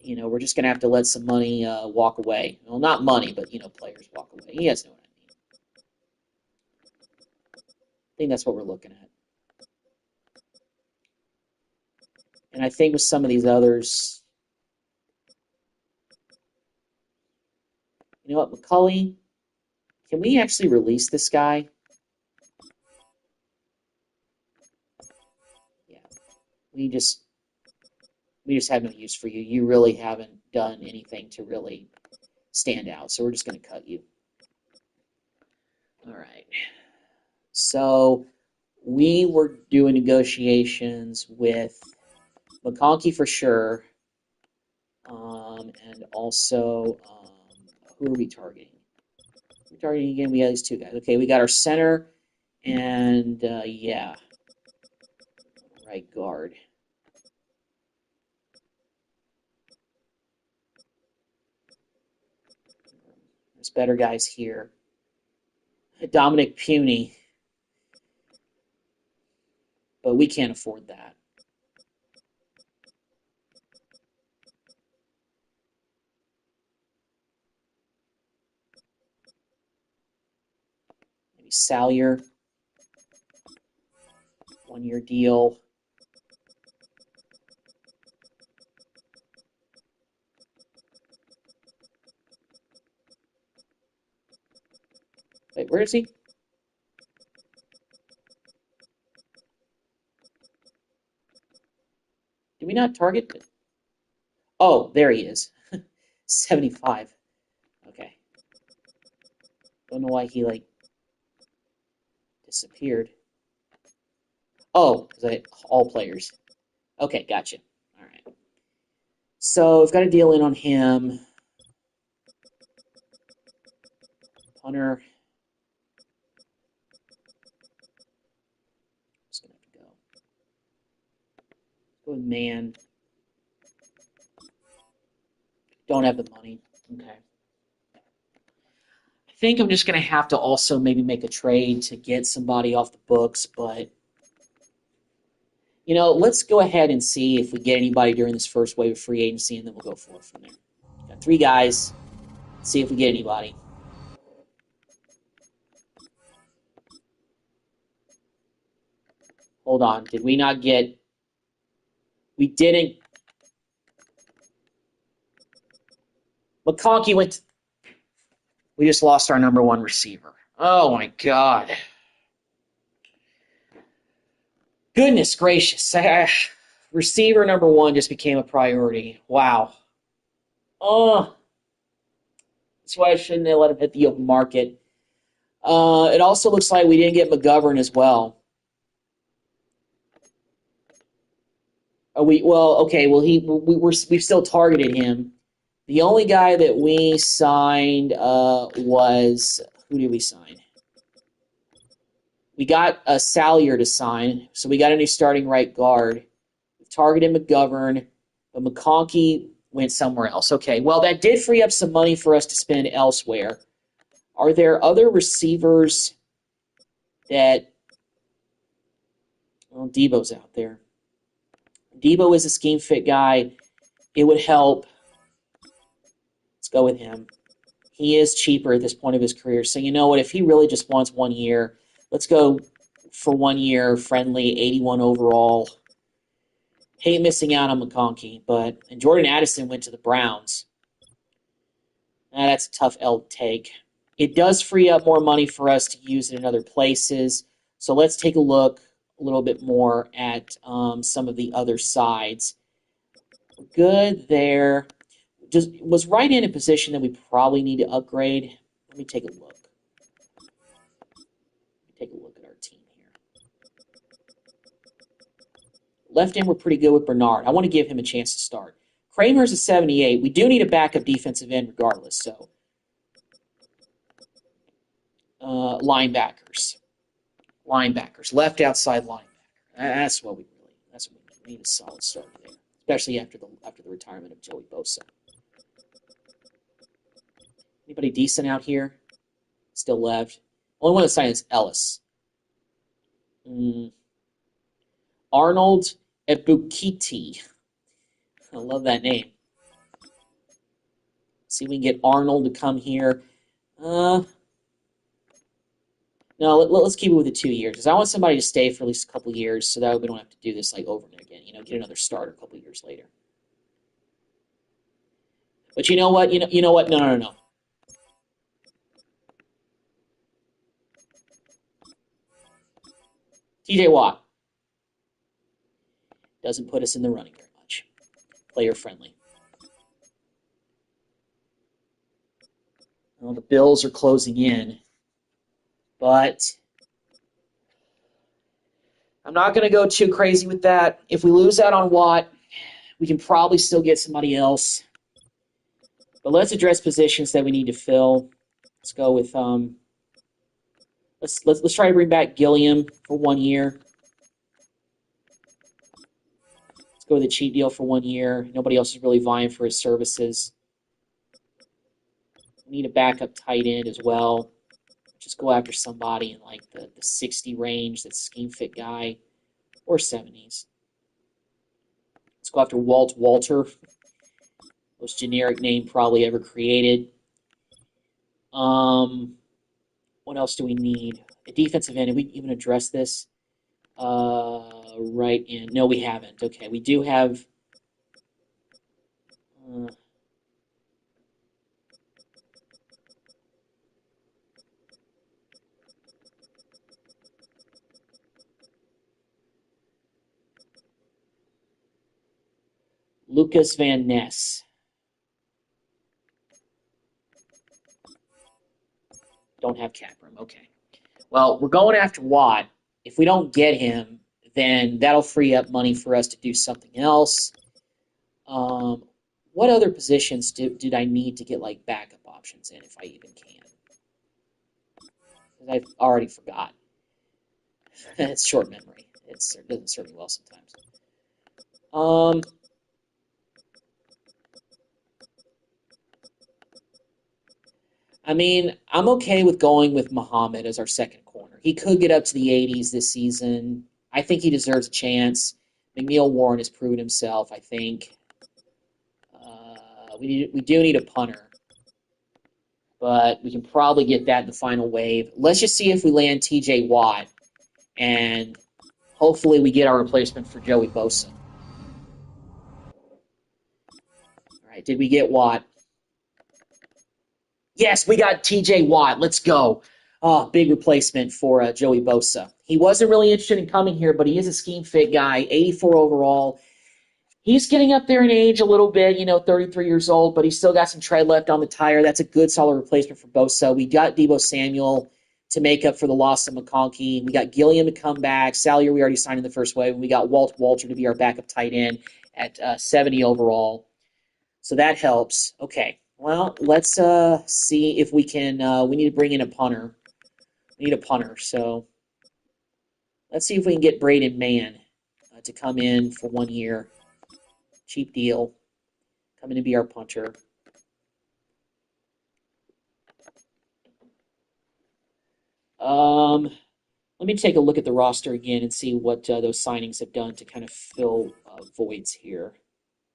Speaker 1: we're just going to have to let some money walk away. Well, not money, but, players walk away. You guys know what I mean. I think that's what we're looking at. And I think with some of these others, you know what, McCulley, can we actually release this guy? Yeah. We just have no use for you. You really haven't done anything to really stand out, so we're just going to cut you. All right. So we were doing negotiations with McConkey for sure, and also who are we targeting? We're targeting again. We got these two guys. Okay, we got our center, and yeah, right guard. There's better guys here. Dominic Puny, but we can't afford that. Maybe Salyer, 1 year deal. Wait, where is he? Did we not target it? Oh, there he is. 75. Okay. Don't know why he, disappeared. Oh, all players. Okay, gotcha. All right. So we've got a deal in on him. Punter. Just going to have to go. Go with man. Don't have the money. Okay. I think I'm just going to have to also maybe make a trade to get somebody off the books, but let's go ahead and see if we get anybody during this first wave of free agency, and then we'll go forward from there. Got 3 guys. Let's see if we get anybody. Hold on. Did we not get... We didn't... McConkey went... We just lost our number 1 receiver. Oh, my God. Goodness gracious. Receiver number 1 just became a priority. Wow. Oh. That's why I shouldn't have let him hit the open market. It also looks like we didn't get McGovern as well. We've still targeted him. The only guy that we signed was Who did we sign? We got a Salyer to sign, so we got a new starting right guard. We've targeted McGovern, but McConkey went somewhere else. Okay, well, that did free up some money for us to spend elsewhere. Are there other receivers that... Well, Debo's out there. Debo is a scheme fit guy. It would help. Let's go with him. He is cheaper at this point of his career. So you know what? If he really just wants 1 year, let's go for 1 year, friendly, 81 overall. Hate missing out on McConkey, and Jordan Addison went to the Browns. That's a tough L to take. It does free up more money for us to use it in other places. So let's take a look a little bit more at some of the other sides. Good there. Was right in a position that we probably need to upgrade? Let me take a look. Take a look at our team here. Left end, we're pretty good with Bernard. I want to give him a chance to start. Kramer's a 78. We do need a backup defensive end regardless, so. Linebackers. Left outside linebacker. That's what we need. We need a solid starter there, especially after the retirement of Joey Bosa. Anybody decent out here? Still left. Only one that's signed is Ellis. Arnold Ebukiti. I love that name. See if we can get Arnold to come here. No, let's keep it with the 2 years, because I want somebody to stay for at least a couple of years so that we don't have to do this like over and again. Get another starter a couple of years later. But you know what? You know what? No. TJ Watt doesn't put us in the running very much. Player friendly. Well, the Bills are closing in, but I'm not going to go too crazy with that. If we lose out on Watt, we can probably still get somebody else. But let's address positions that we need to fill. Let's go with let's try to bring back Gilliam for 1 year. Let's go with a cheap deal for 1 year. Nobody else is really vying for his services. We need a backup tight end as well. Just go after somebody in like the 60 range, that's scheme fit guy, or 70s. Let's go after Walt Walter. Most generic name probably ever created. What else do we need? A defensive end. Did we even address this? Right in. No, we haven't. Okay, we do have. Lucas Van Ness. Don't have cap room. Okay. Well, we're going after Watt. If we don't get him, then that'll free up money for us to do something else. What other positions did I need to get like backup options in, if I even can? Because I've already forgot. It's short memory. It doesn't serve me well sometimes. I mean, I'm okay with going with Muhammad as our second corner. He could get up to the 80s this season. I think he deserves a chance. McNeil Warren has proven himself, I think. We do need a punter. But we can probably get that in the final wave. Let's just see if we land TJ Watt. And hopefully we get our replacement for Joey Bosa. All right, did we get Watt? Yes, we got TJ Watt. Let's go. Oh, big replacement for Joey Bosa. He wasn't really interested in coming here, but he is a scheme fit guy, 84 overall. He's getting up there in age a little bit, 33 years old, but he's still got some tread left on the tire. That's a good, solid replacement for Bosa. We got Deebo Samuel to make up for the loss of McConkey. We got Gilliam to come back. Salyer we already signed in the first wave. We got Walt Walter to be our backup tight end at 70 overall. So that helps. Okay. Well, let's see if we can. We need to bring in a punter. We need a punter, so let's see if we can get Braden Mann to come in for 1 year. Cheap deal. Come in to be our punter. Let me take a look at the roster again and see what those signings have done to kind of fill voids here.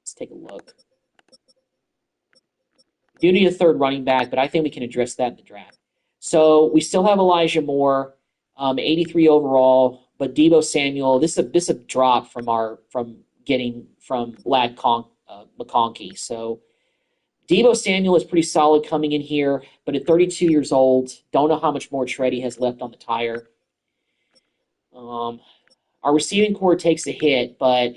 Speaker 1: Let's take a look. We do need a third running back, but I think we can address that in the draft. So we still have Elijah Moore, 83 overall, but Deebo Samuel. This is a drop from Lad McConkey. So Deebo Samuel is pretty solid coming in here, but at 32 years old, don't know how much more tread he has left on the tire. Our receiving core takes a hit, but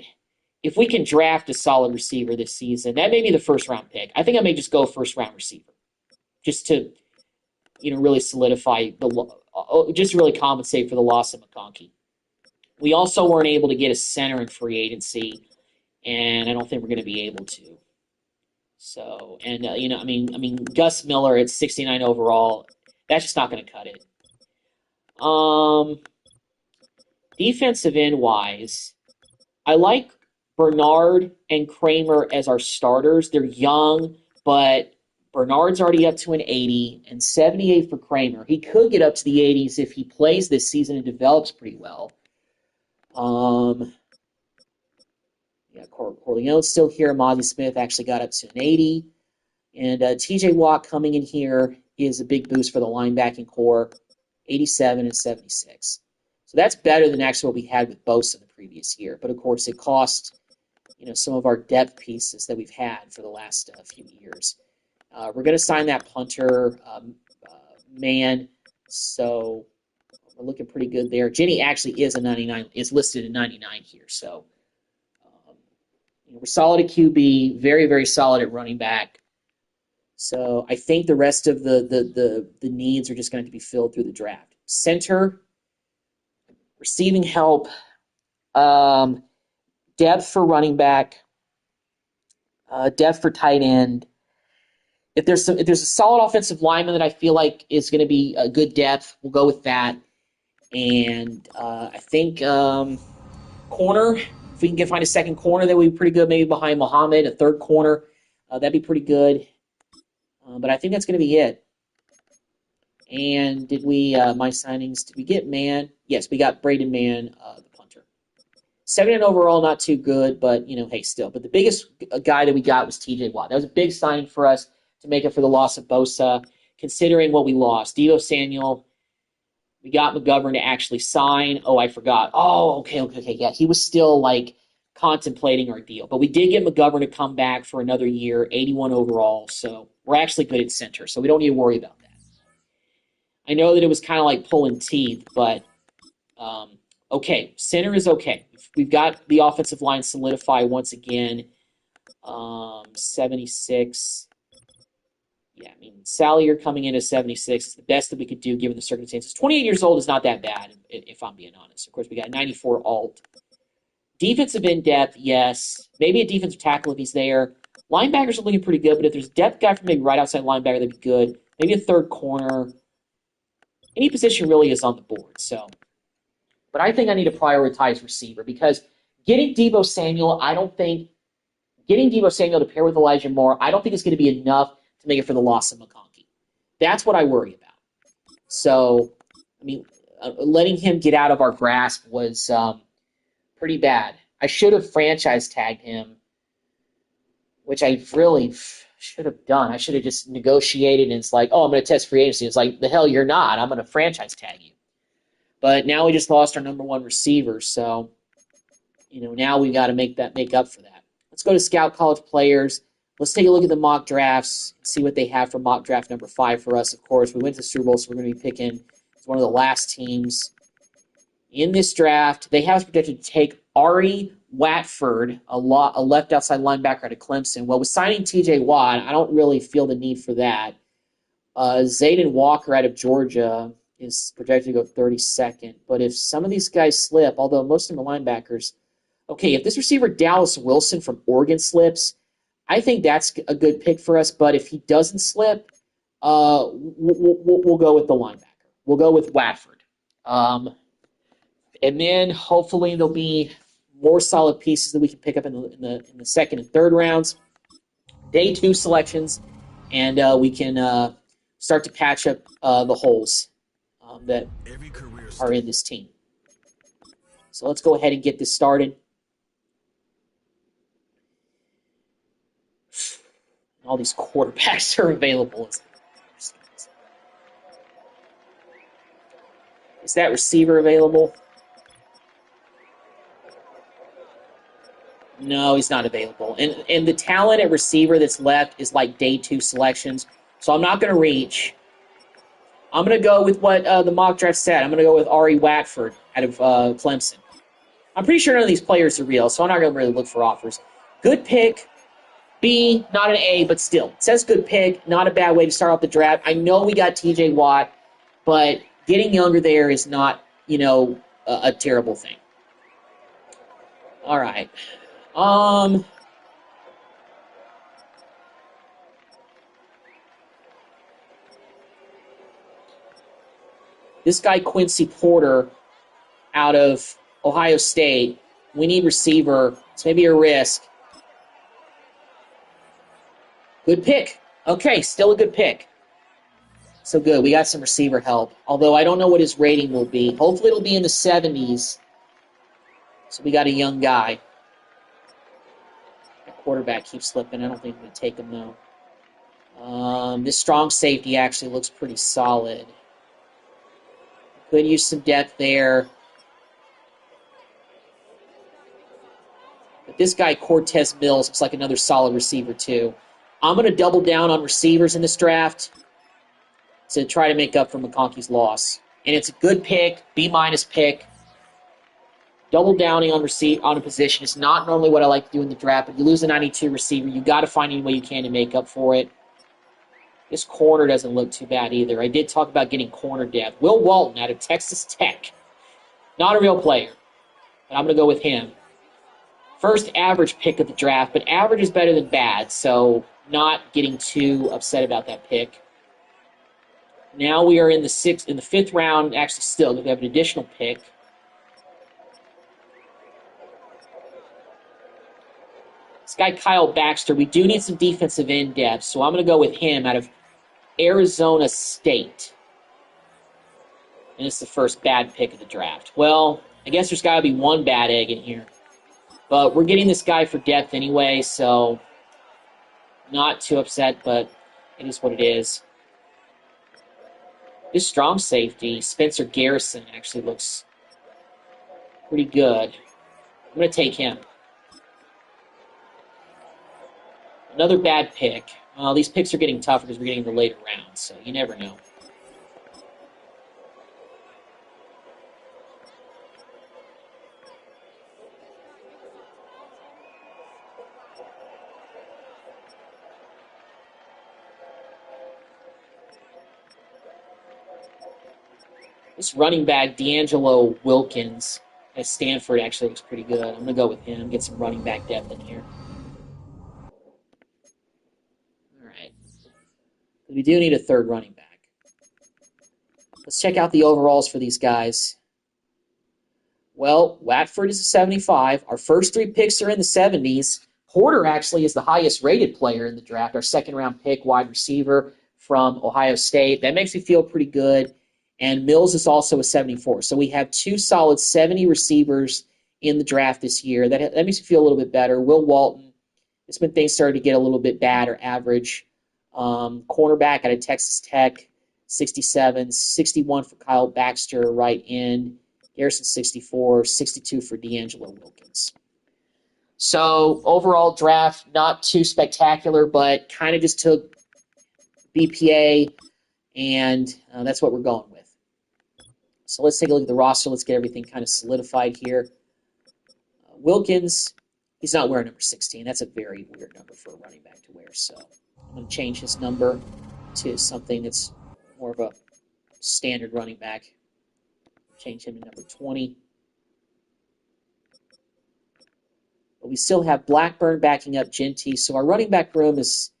Speaker 1: if we can draft a solid receiver this season, that may be the first-round pick. I think I may just go first-round receiver, just to, really solidify just really compensate for the loss of McConkey. We also weren't able to get a center in free agency, and I don't think we're going to be able to. So, and Gus Miller at 69 overall, that's just not going to cut it. Defensive end wise, I like Bernard and Kramer as our starters. They're young, but Bernard's already up to an 80 and 78 for Kramer. He could get up to the 80s if he plays this season and develops pretty well. Corleone's still here. Mozzie Smith actually got up to an 80. And TJ Watt coming in here is a big boost for the linebacking core, 87 and 76. So that's better than actually what we had with Bosa the previous year. But, of course, it cost, some of our depth pieces that we've had for the last few years. We're going to sign that punter, man. So we're looking pretty good there. Jenny actually is listed at 99 here. So we're solid at QB, very, very solid at running back. So I think the rest of the needs are just going to be filled through the draft. Center, receiving help, depth for running back, depth for tight end. If there's a solid offensive lineman that I feel like is going to be a good depth, we'll go with that. And I think corner, if we can find a second corner, that would be pretty good. Maybe behind Muhammad, a third corner, that'd be pretty good. But I think that's going to be it. And did we, my signings, did we get Mann? Yes, we got Braden Mann, the punter. 79 overall, not too good, but, hey, still. But the biggest guy that we got was TJ Watt. That was a big signing for us to make up for the loss of Bosa, considering what we lost. Deebo Samuel, we got McGovern to actually sign. Oh, I forgot. Oh, okay. Yeah, he was still, contemplating our deal. But we did get McGovern to come back for another year, 81 overall. So we're actually good at center, so we don't need to worry about that. I know that it was kind of like pulling teeth, but okay. Center is okay. We've got the offensive line solidified once again. 76. Yeah, Salyer coming in at 76 is the best that we could do given the circumstances. 28 years old is not that bad, if I'm being honest. Of course, we got 94 alt. Defensive in depth, yes. Maybe a defensive tackle if he's there. Linebackers are looking pretty good, but if there's a depth guy from maybe right outside linebacker, that'd be good. Maybe a third corner. Any position really is on the board. So, but I think I need to prioritize receiver because getting Deebo Samuel to pair with Elijah Moore, I don't think it's going to be enough to make it for the loss of McConkey. That's what I worry about. So, letting him get out of our grasp was pretty bad. I should have franchise tagged him, which I really should have done. I should have just negotiated, and it's like, oh, I'm going to test free agency. It's like, the hell you're not. I'm going to franchise tag you. But now we just lost our number one receiver, so now we've got to make up for that. Let's go to Scout College Players. Let's take a look at the mock drafts, see what they have for mock draft number 5 for us. Of course, we went to the Super Bowl, so we're going to be picking as one of the last teams in this draft. They have us projected to take Ari Watford, a left outside linebacker out of Clemson. Well, with signing T.J. Watt, I don't really feel the need for that. Zayden Walker out of Georgia is projected to go 32nd. But if some of these guys slip, although most of them are linebackers, okay, if this receiver Dallas Wilson from Oregon slips, I think that's a good pick for us. But if he doesn't slip, we'll go with the linebacker. We'll go with Watford. And then hopefully there'll be more solid pieces that we can pick up in the second and third rounds. Day 2 selections, and we can start to patch up the holes that are in this team. So let's go ahead and get this started. All these quarterbacks are available. Is that receiver available? No, he's not available. And the talent at receiver that's left is like day 2 selections. So I'm not going to reach. I'm going to go with what the mock draft said. I'm going to go with Ari Watford out of Clemson. I'm pretty sure none of these players are real, so I'm not going to really look for offers. Good pick. B, not an A, but still. It says good pick. Not a bad way to start off the draft. I know we got TJ Watt, but getting younger there is not, a terrible thing. All right. This guy, Quincy Porter, out of Ohio State. We need receiver. It's maybe a risk. Good pick. Okay, still a good pick. So good. We got some receiver help. Although I don't know what his rating will be. Hopefully it'll be in the 70s. So we got a young guy. The quarterback keeps slipping. I don't think I'm going to take him, though. This strong safety actually looks pretty solid. Could use some depth there. But this guy, Cortez Mills, looks like another solid receiver, too. I'm going to double down on receivers in this draft to try to make up for McConkey's loss. And it's a good pick, B-minus pick. Double downing on a position is not normally what I like to do in the draft, but you lose a 92 receiver, you got to find any way you can to make up for it. This corner doesn't look too bad either. I did talk about getting corner depth. Will Walton out of Texas Tech. Not a real player, but I'm going to go with him. First average pick of the draft, but average is better than bad, so not getting too upset about that pick. Now we are in the 5th round. Actually, still, we have an additional pick. This guy, Kyle Baxter, we do need some defensive end depth, so I'm going to go with him out of Arizona State. And it's the first bad pick of the draft. Well, I guess there's got to be one bad egg in here. But we're getting this guy for depth anyway, so not too upset, but it is what it is. This strong safety, Spencer Garrison, actually looks pretty good. I'm going to take him. Another bad pick. These picks are getting tougher because we're getting in the later rounds, so you never know. This running back, D'Angelo Wilkins, at Stanford actually looks pretty good. I'm going to go with him, get some running back depth in here. All right. We do need a third running back. Let's check out the overalls for these guys. Well, Watford is a 75. Our first 3 picks are in the 70s. Porter actually is the highest rated player in the draft, our second-round pick, wide receiver from Ohio State. That makes me feel pretty good. And Mills is also a 74. So we have 2 solid 70 receivers in the draft this year. That makes me feel a little bit better. Will Walton, it's when things started to get a little bit bad or average. Cornerback out of Texas Tech, 67. 61 for Kyle Baxter, right end. Garrison, 64. 62 for D'Angelo Wilkins. So overall draft, not too spectacular, but kind of just took BPA, and that's what we're going with. So let's take a look at the roster. Let's get everything kind of solidified here. Wilkins, he's not wearing number 16. That's a very weird number for a running back to wear. So I'm going to change his number to something that's more of a standard running back. Change him to number 20. But we still have Blackburn backing up Genty, so our running back room is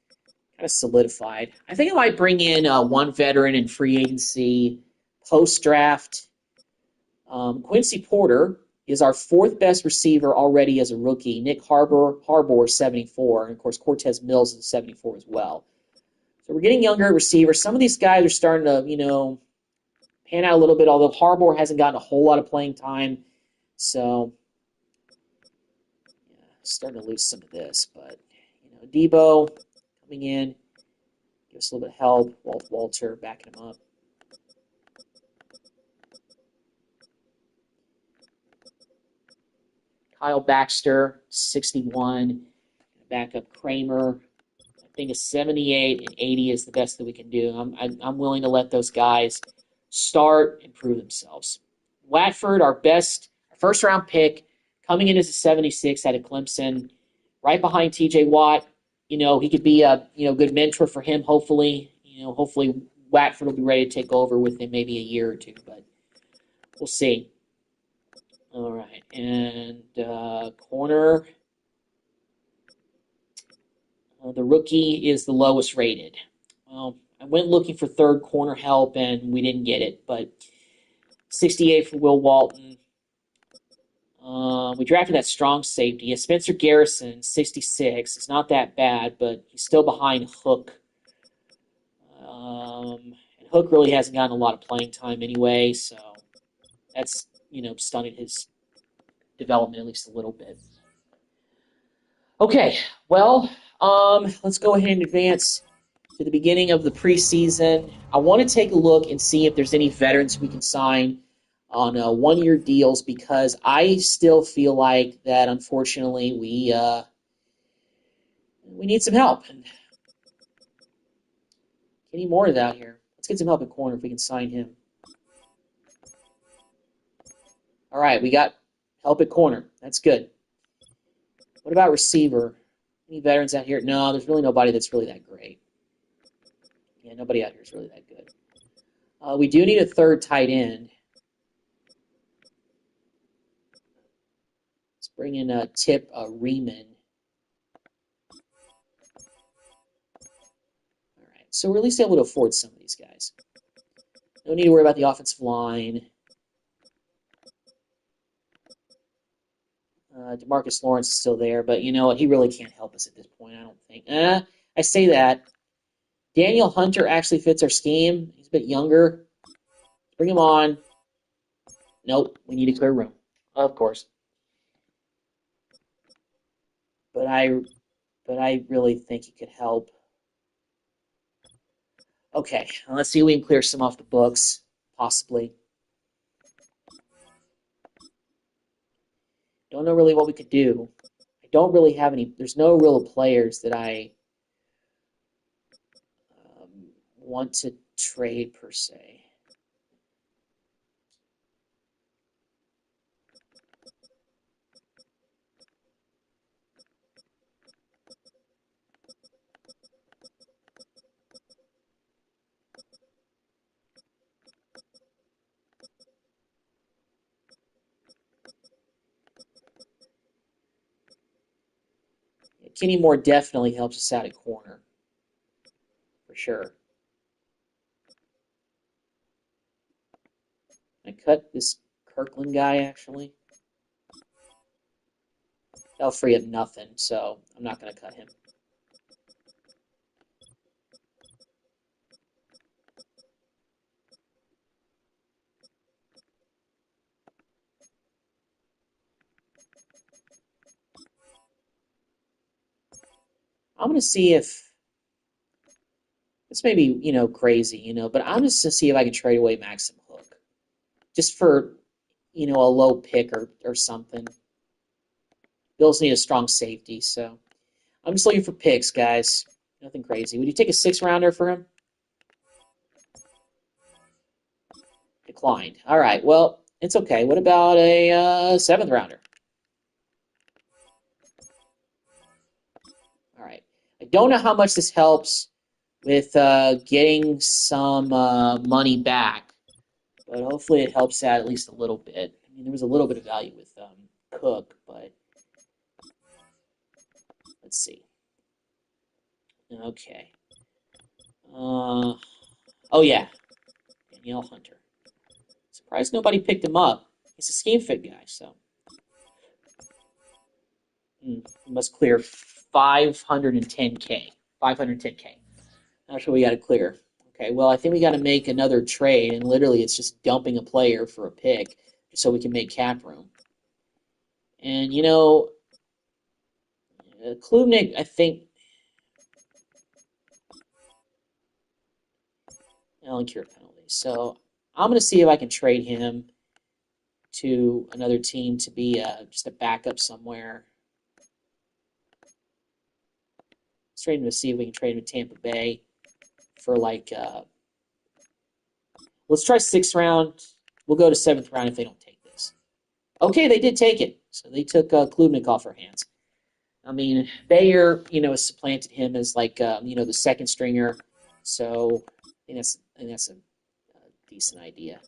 Speaker 1: kind of solidified. I think I might bring in one veteran in free agency post-draft. Quincy Porter is our fourth best receiver already as a rookie. Nick Harbour is 74, and of course Cortez Mills is 74 as well. So we're getting younger at receiver. Some of these guys are starting to, pan out a little bit, although Harbour hasn't gotten a whole lot of playing time. So, starting to lose some of this. But, Debo coming in, give us a little bit of help. Walter backing him up. Kyle Baxter, 61. Back up Kramer. I think a 78 and 80 is the best that we can do. I'm willing to let those guys start and prove themselves. Watford, our first-round pick, coming in as a 76 out of Clemson, right behind TJ Watt. He could be a good mentor for him, hopefully. Hopefully Watford will be ready to take over within maybe a year or two, but we'll see. All right, and corner. The rookie is the lowest rated. Well, I went looking for third corner help, and we didn't get it, but 68 for Will Walton. We drafted that strong safety. Spencer Garrison, 66. It's not that bad, but he's still behind Hook. And Hook really hasn't gotten a lot of playing time anyway, so that's, stunted his development at least a little bit. Okay, well, let's go ahead and advance to the beginning of the preseason. I want to take a look and see if there's any veterans we can sign on one-year deals, because I still feel like that, unfortunately, we need some help. And Kenny Moore is out here. Let's get some help at corner if we can sign him. All right, we got help at corner. That's good. What about receiver? Any veterans out here? No, there's really nobody that's really that great. Yeah, nobody out here is really that good. We do need a third tight end. Let's bring in Tip Riemann. All right, so we're at least able to afford some of these guys. No need to worry about the offensive line. DeMarcus Lawrence is still there, but you know what? He really can't help us at this point, I don't think. I say that. Daniel Hunter actually fits our scheme. He's a bit younger. Bring him on. Nope, we need a clear room. Of course. But I really think he could help. Okay, let's see if we can clear some off the books, possibly. Don't know really what we could do. I don't really have any. There's no real players that I want to trade per se. Kenny Moore definitely helps us out at corner, for sure. I cut this Kirkland guy, actually. That'll free up nothing, so I'm not going to cut him. I'm going to see if this may be, crazy, but I'm just going to see if I can trade away Maxim Hook. Just for, a low pick or something. Bills need a strong safety, so I'm just looking for picks, guys. Nothing crazy. Would you take a 6-rounder for him? Declined. All right, well, it's okay. What about a 7th-rounder? All right. I don't know how much this helps with getting some money back, but hopefully it helps out at least a little bit. I mean, there was a little bit of value with Cook, but Let's see. Okay. Oh, yeah. Danielle Hunter. Surprised nobody picked him up. He's a scheme fit guy, so. He must clear 510K. 510K. Not sure we got to clear. Okay, well, I think we got to make another trade, and literally it's just dumping a player for a pick so we can make cap room. And, Klubnik, I think, incurred penalties. So I'm going to see if I can trade him to another team to be just a backup somewhere. Let's trade him to see if we can trade him to Tampa Bay for let's try 6th round. We'll go to 7th round if they don't take this. Okay, they did take it. So they took Klubnik off our hands. I mean, Bayer, has supplanted him as the second stringer. So I think that's a decent idea.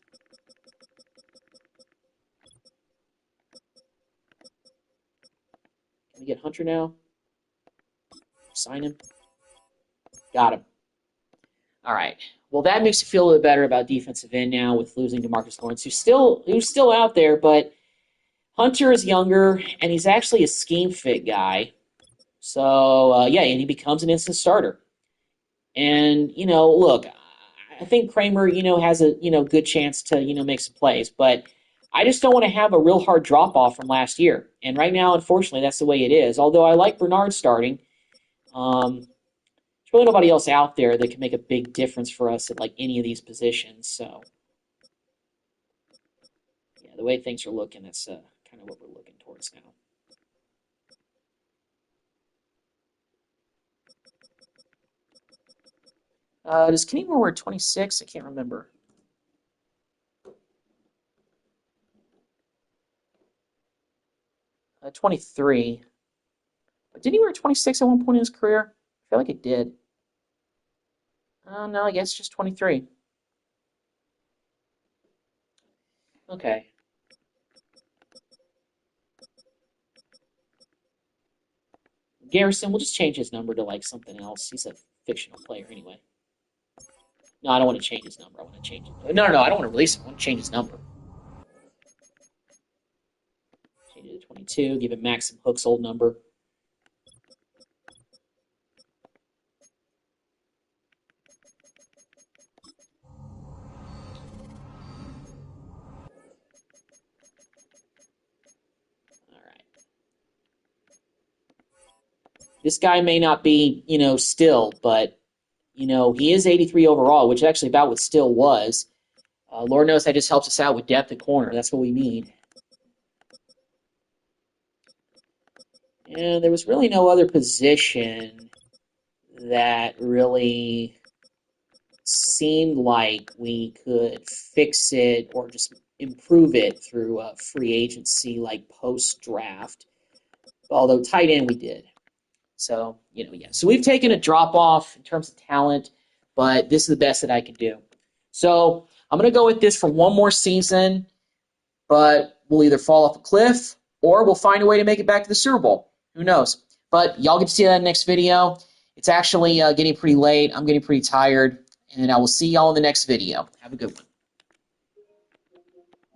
Speaker 1: Can we get Hunter now? Sign him. Got him. All right. Well, that makes you feel a little better about defensive end now with losing DeMarcus Lawrence, who's still out there, but Hunter is younger, and he's actually a scheme fit guy. So, and he becomes an instant starter. And, look, I think Kramer, has a, good chance to, make some plays. But I just don't want to have a real hard drop-off from last year. And right now, unfortunately, that's the way it is. Although I like Bernard starting. There's really nobody else out there that can make a big difference for us at, any of these positions. So, yeah, the way things are looking, that's kind of what we're looking towards now. Does Kenny Moore wear 26? I can't remember. Uh, 23. But did he wear 26 at one point in his career? I feel like it did. No, I guess just 23. Okay. Garrison, we'll just change his number to something else. He's a fictional player anyway. No, I don't want to change his number. I want to change it. No, I don't want to release him. I want to change his number. Change it to 22. Give him Maxim Hook's old number. All right. This guy may not be, still, but he is 83 overall, which is actually about what Still was. Lord knows that just helps us out with depth at corner. That's what we need. And there was really no other position that really seemed like we could fix it or just improve it through free agency, post-draft. Although tight end we did. So, yeah. So we've taken a drop off in terms of talent, but this is the best that I can do. So I'm going to go with this for one more season, but we'll either fall off a cliff or we'll find a way to make it back to the Super Bowl. Who knows? But y'all get to see that in the next video. It's actually getting pretty late. I'm getting pretty tired, and I will see y'all in the next video. Have a good one.